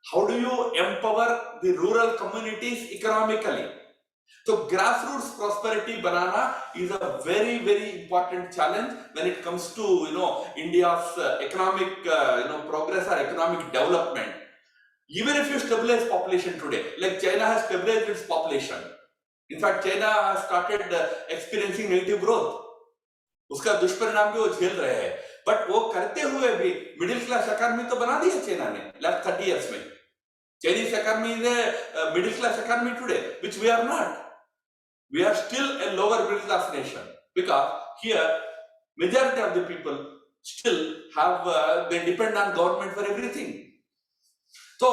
How do you empower the rural communities economically? So grassroots prosperity banana is a very, very important challenge when it comes to India's economic progress or economic development. Even if you stabilize population today, like China has stabilized its population. In fact, China has started experiencing negative growth. उसका दुष्परिणाम भी वो झेल रहे हैं, but वो करते हुए भी मिडिल क्लास इकोनॉमी तो बना दी है चाइना ने लास्ट 30 years में. Chinese economy is a middle class economy today, which we are not. We are still a lower middle class nation because here majority of the people still have they depend on government for everything. तो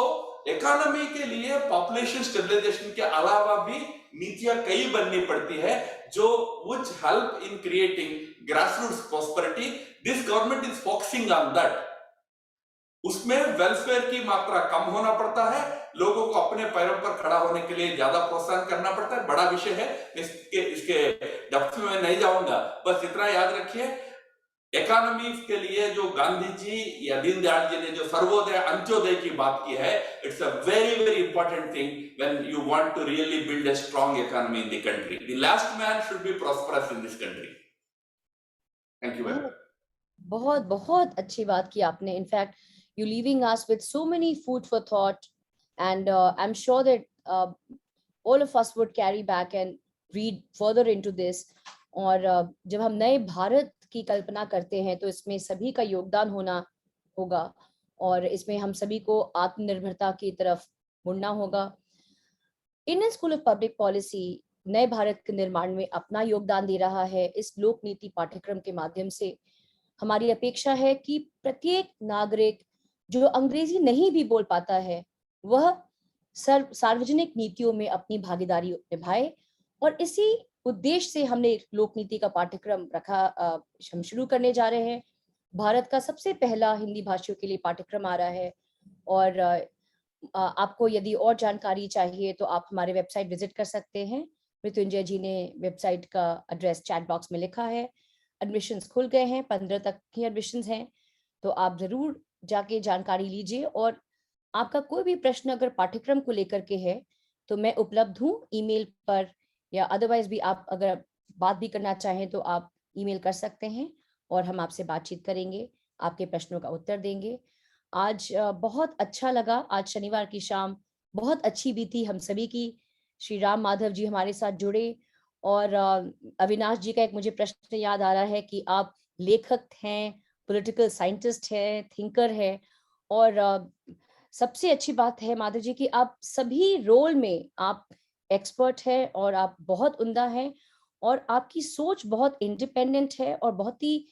economy के लिए population stabilization के अलावा भी नीतियां कई बननी पड़ती है जो which help in creating grassroots prosperity. This government is focusing on that. उसमें वेलफेयर की मात्रा कम होना पड़ता है, लोगों को अपने पैरों पर खड़ा होने के लिए ज्यादा प्रोत्साहन करना पड़ता है. बड़ा विषय है, इसके डेप्थ में मैं नहीं जाऊंगा, बस इतना याद रखिए, इकोनॉमी के लिए जो गांधी जी या दीनदयाल जी ने जो सर्वोदय अंत्योदय की बात की है, it's a very very important thing when you want to really build a strong economy in the country. The last man should be prosperous in this country. Thank you very much. बहुत बहुत अच्छी बात की आपने. In fact you leaving us with so many food for thought, and I'm sure that all of us would carry back and read further into this. और जब हम नए भारत की कल्पना करते हैं तो इसमें सभी का योगदान होना होगा और इसमें हम सभी को आत्मनिर्भरता की तरफ मुड़ना होगा. Indian school of public policy नए भारत के निर्माण में अपना योगदान दे रहा है. इस लोक नीति पाठ्यक्रम के माध्यम से हमारी अपेक्षा है कि प्रत्येक नागरिक जो अंग्रेजी नहीं भी बोल पाता है वह सार्वजनिक नीतियों में अपनी भागीदारी निभाए. और इसी उद्देश्य से हमने लोक नीति का पाठ्यक्रम रखा. हम शुरू करने जा रहे हैं. भारत का सबसे पहला हिंदी भाषियों के लिए पाठ्यक्रम आ रहा है. और आपको यदि और जानकारी चाहिए तो आप हमारे वेबसाइट विजिट कर सकते हैं. मृत्युंजय जी ने वेबसाइट का एड्रेस चैट बॉक्स में लिखा है. एडमिशंस खुल गए हैं, 15 तक ही एडमिशंस हैं, तो आप जरूर जाके जानकारी लीजिए. और आपका कोई भी प्रश्न अगर पाठ्यक्रम को लेकर के है तो मैं उपलब्ध हूँ ईमेल पर, या अदरवाइज भी आप अगर बात भी करना चाहें तो आप ईमेल कर सकते हैं और हम आपसे बातचीत करेंगे, आपके प्रश्नों का उत्तर देंगे. आज बहुत अच्छा लगा. आज शनिवार की शाम बहुत अच्छी बीती हम सभी की. श्री राम माधव जी हमारे साथ जुड़े और अविनाश जी का एक मुझे प्रश्न याद आ रहा है कि आप लेखक हैं, पॉलिटिकल साइंटिस्ट है, थिंकर है, और सबसे अच्छी बात है माधव जी कि आप सभी रोल में आप एक्सपर्ट है और आप बहुत उम्दा हैं और आपकी सोच बहुत इंडिपेंडेंट है और बहुत ही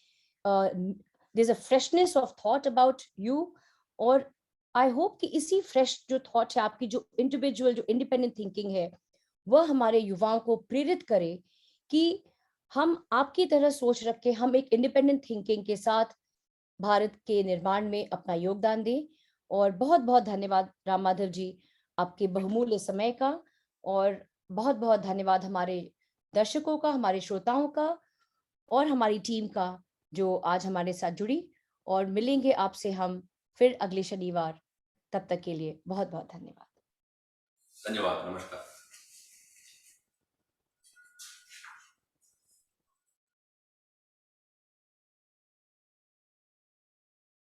there is a freshness of thought about you. और आई होप कि इसी फ्रेश जो थॉट है आपकी, जो इंडिविजुअल जो इंडिपेंडेंट थिंकिंग है, वह हमारे युवाओं को प्रेरित करे कि हम आपकी तरह सोच रख के हम एक इंडिपेंडेंट थिंकिंग के साथ भारत के निर्माण में अपना योगदान दें. और बहुत बहुत धन्यवाद राम माधव जी आपके बहुमूल्य समय का, और बहुत बहुत धन्यवाद हमारे दर्शकों का, हमारे श्रोताओं का और हमारी टीम का जो आज हमारे साथ जुड़ी. और मिलेंगे आपसे हम फिर अगले शनिवार. तब तक के लिए बहुत बहुत धन्यवाद. धन्यवाद. नमस्कार.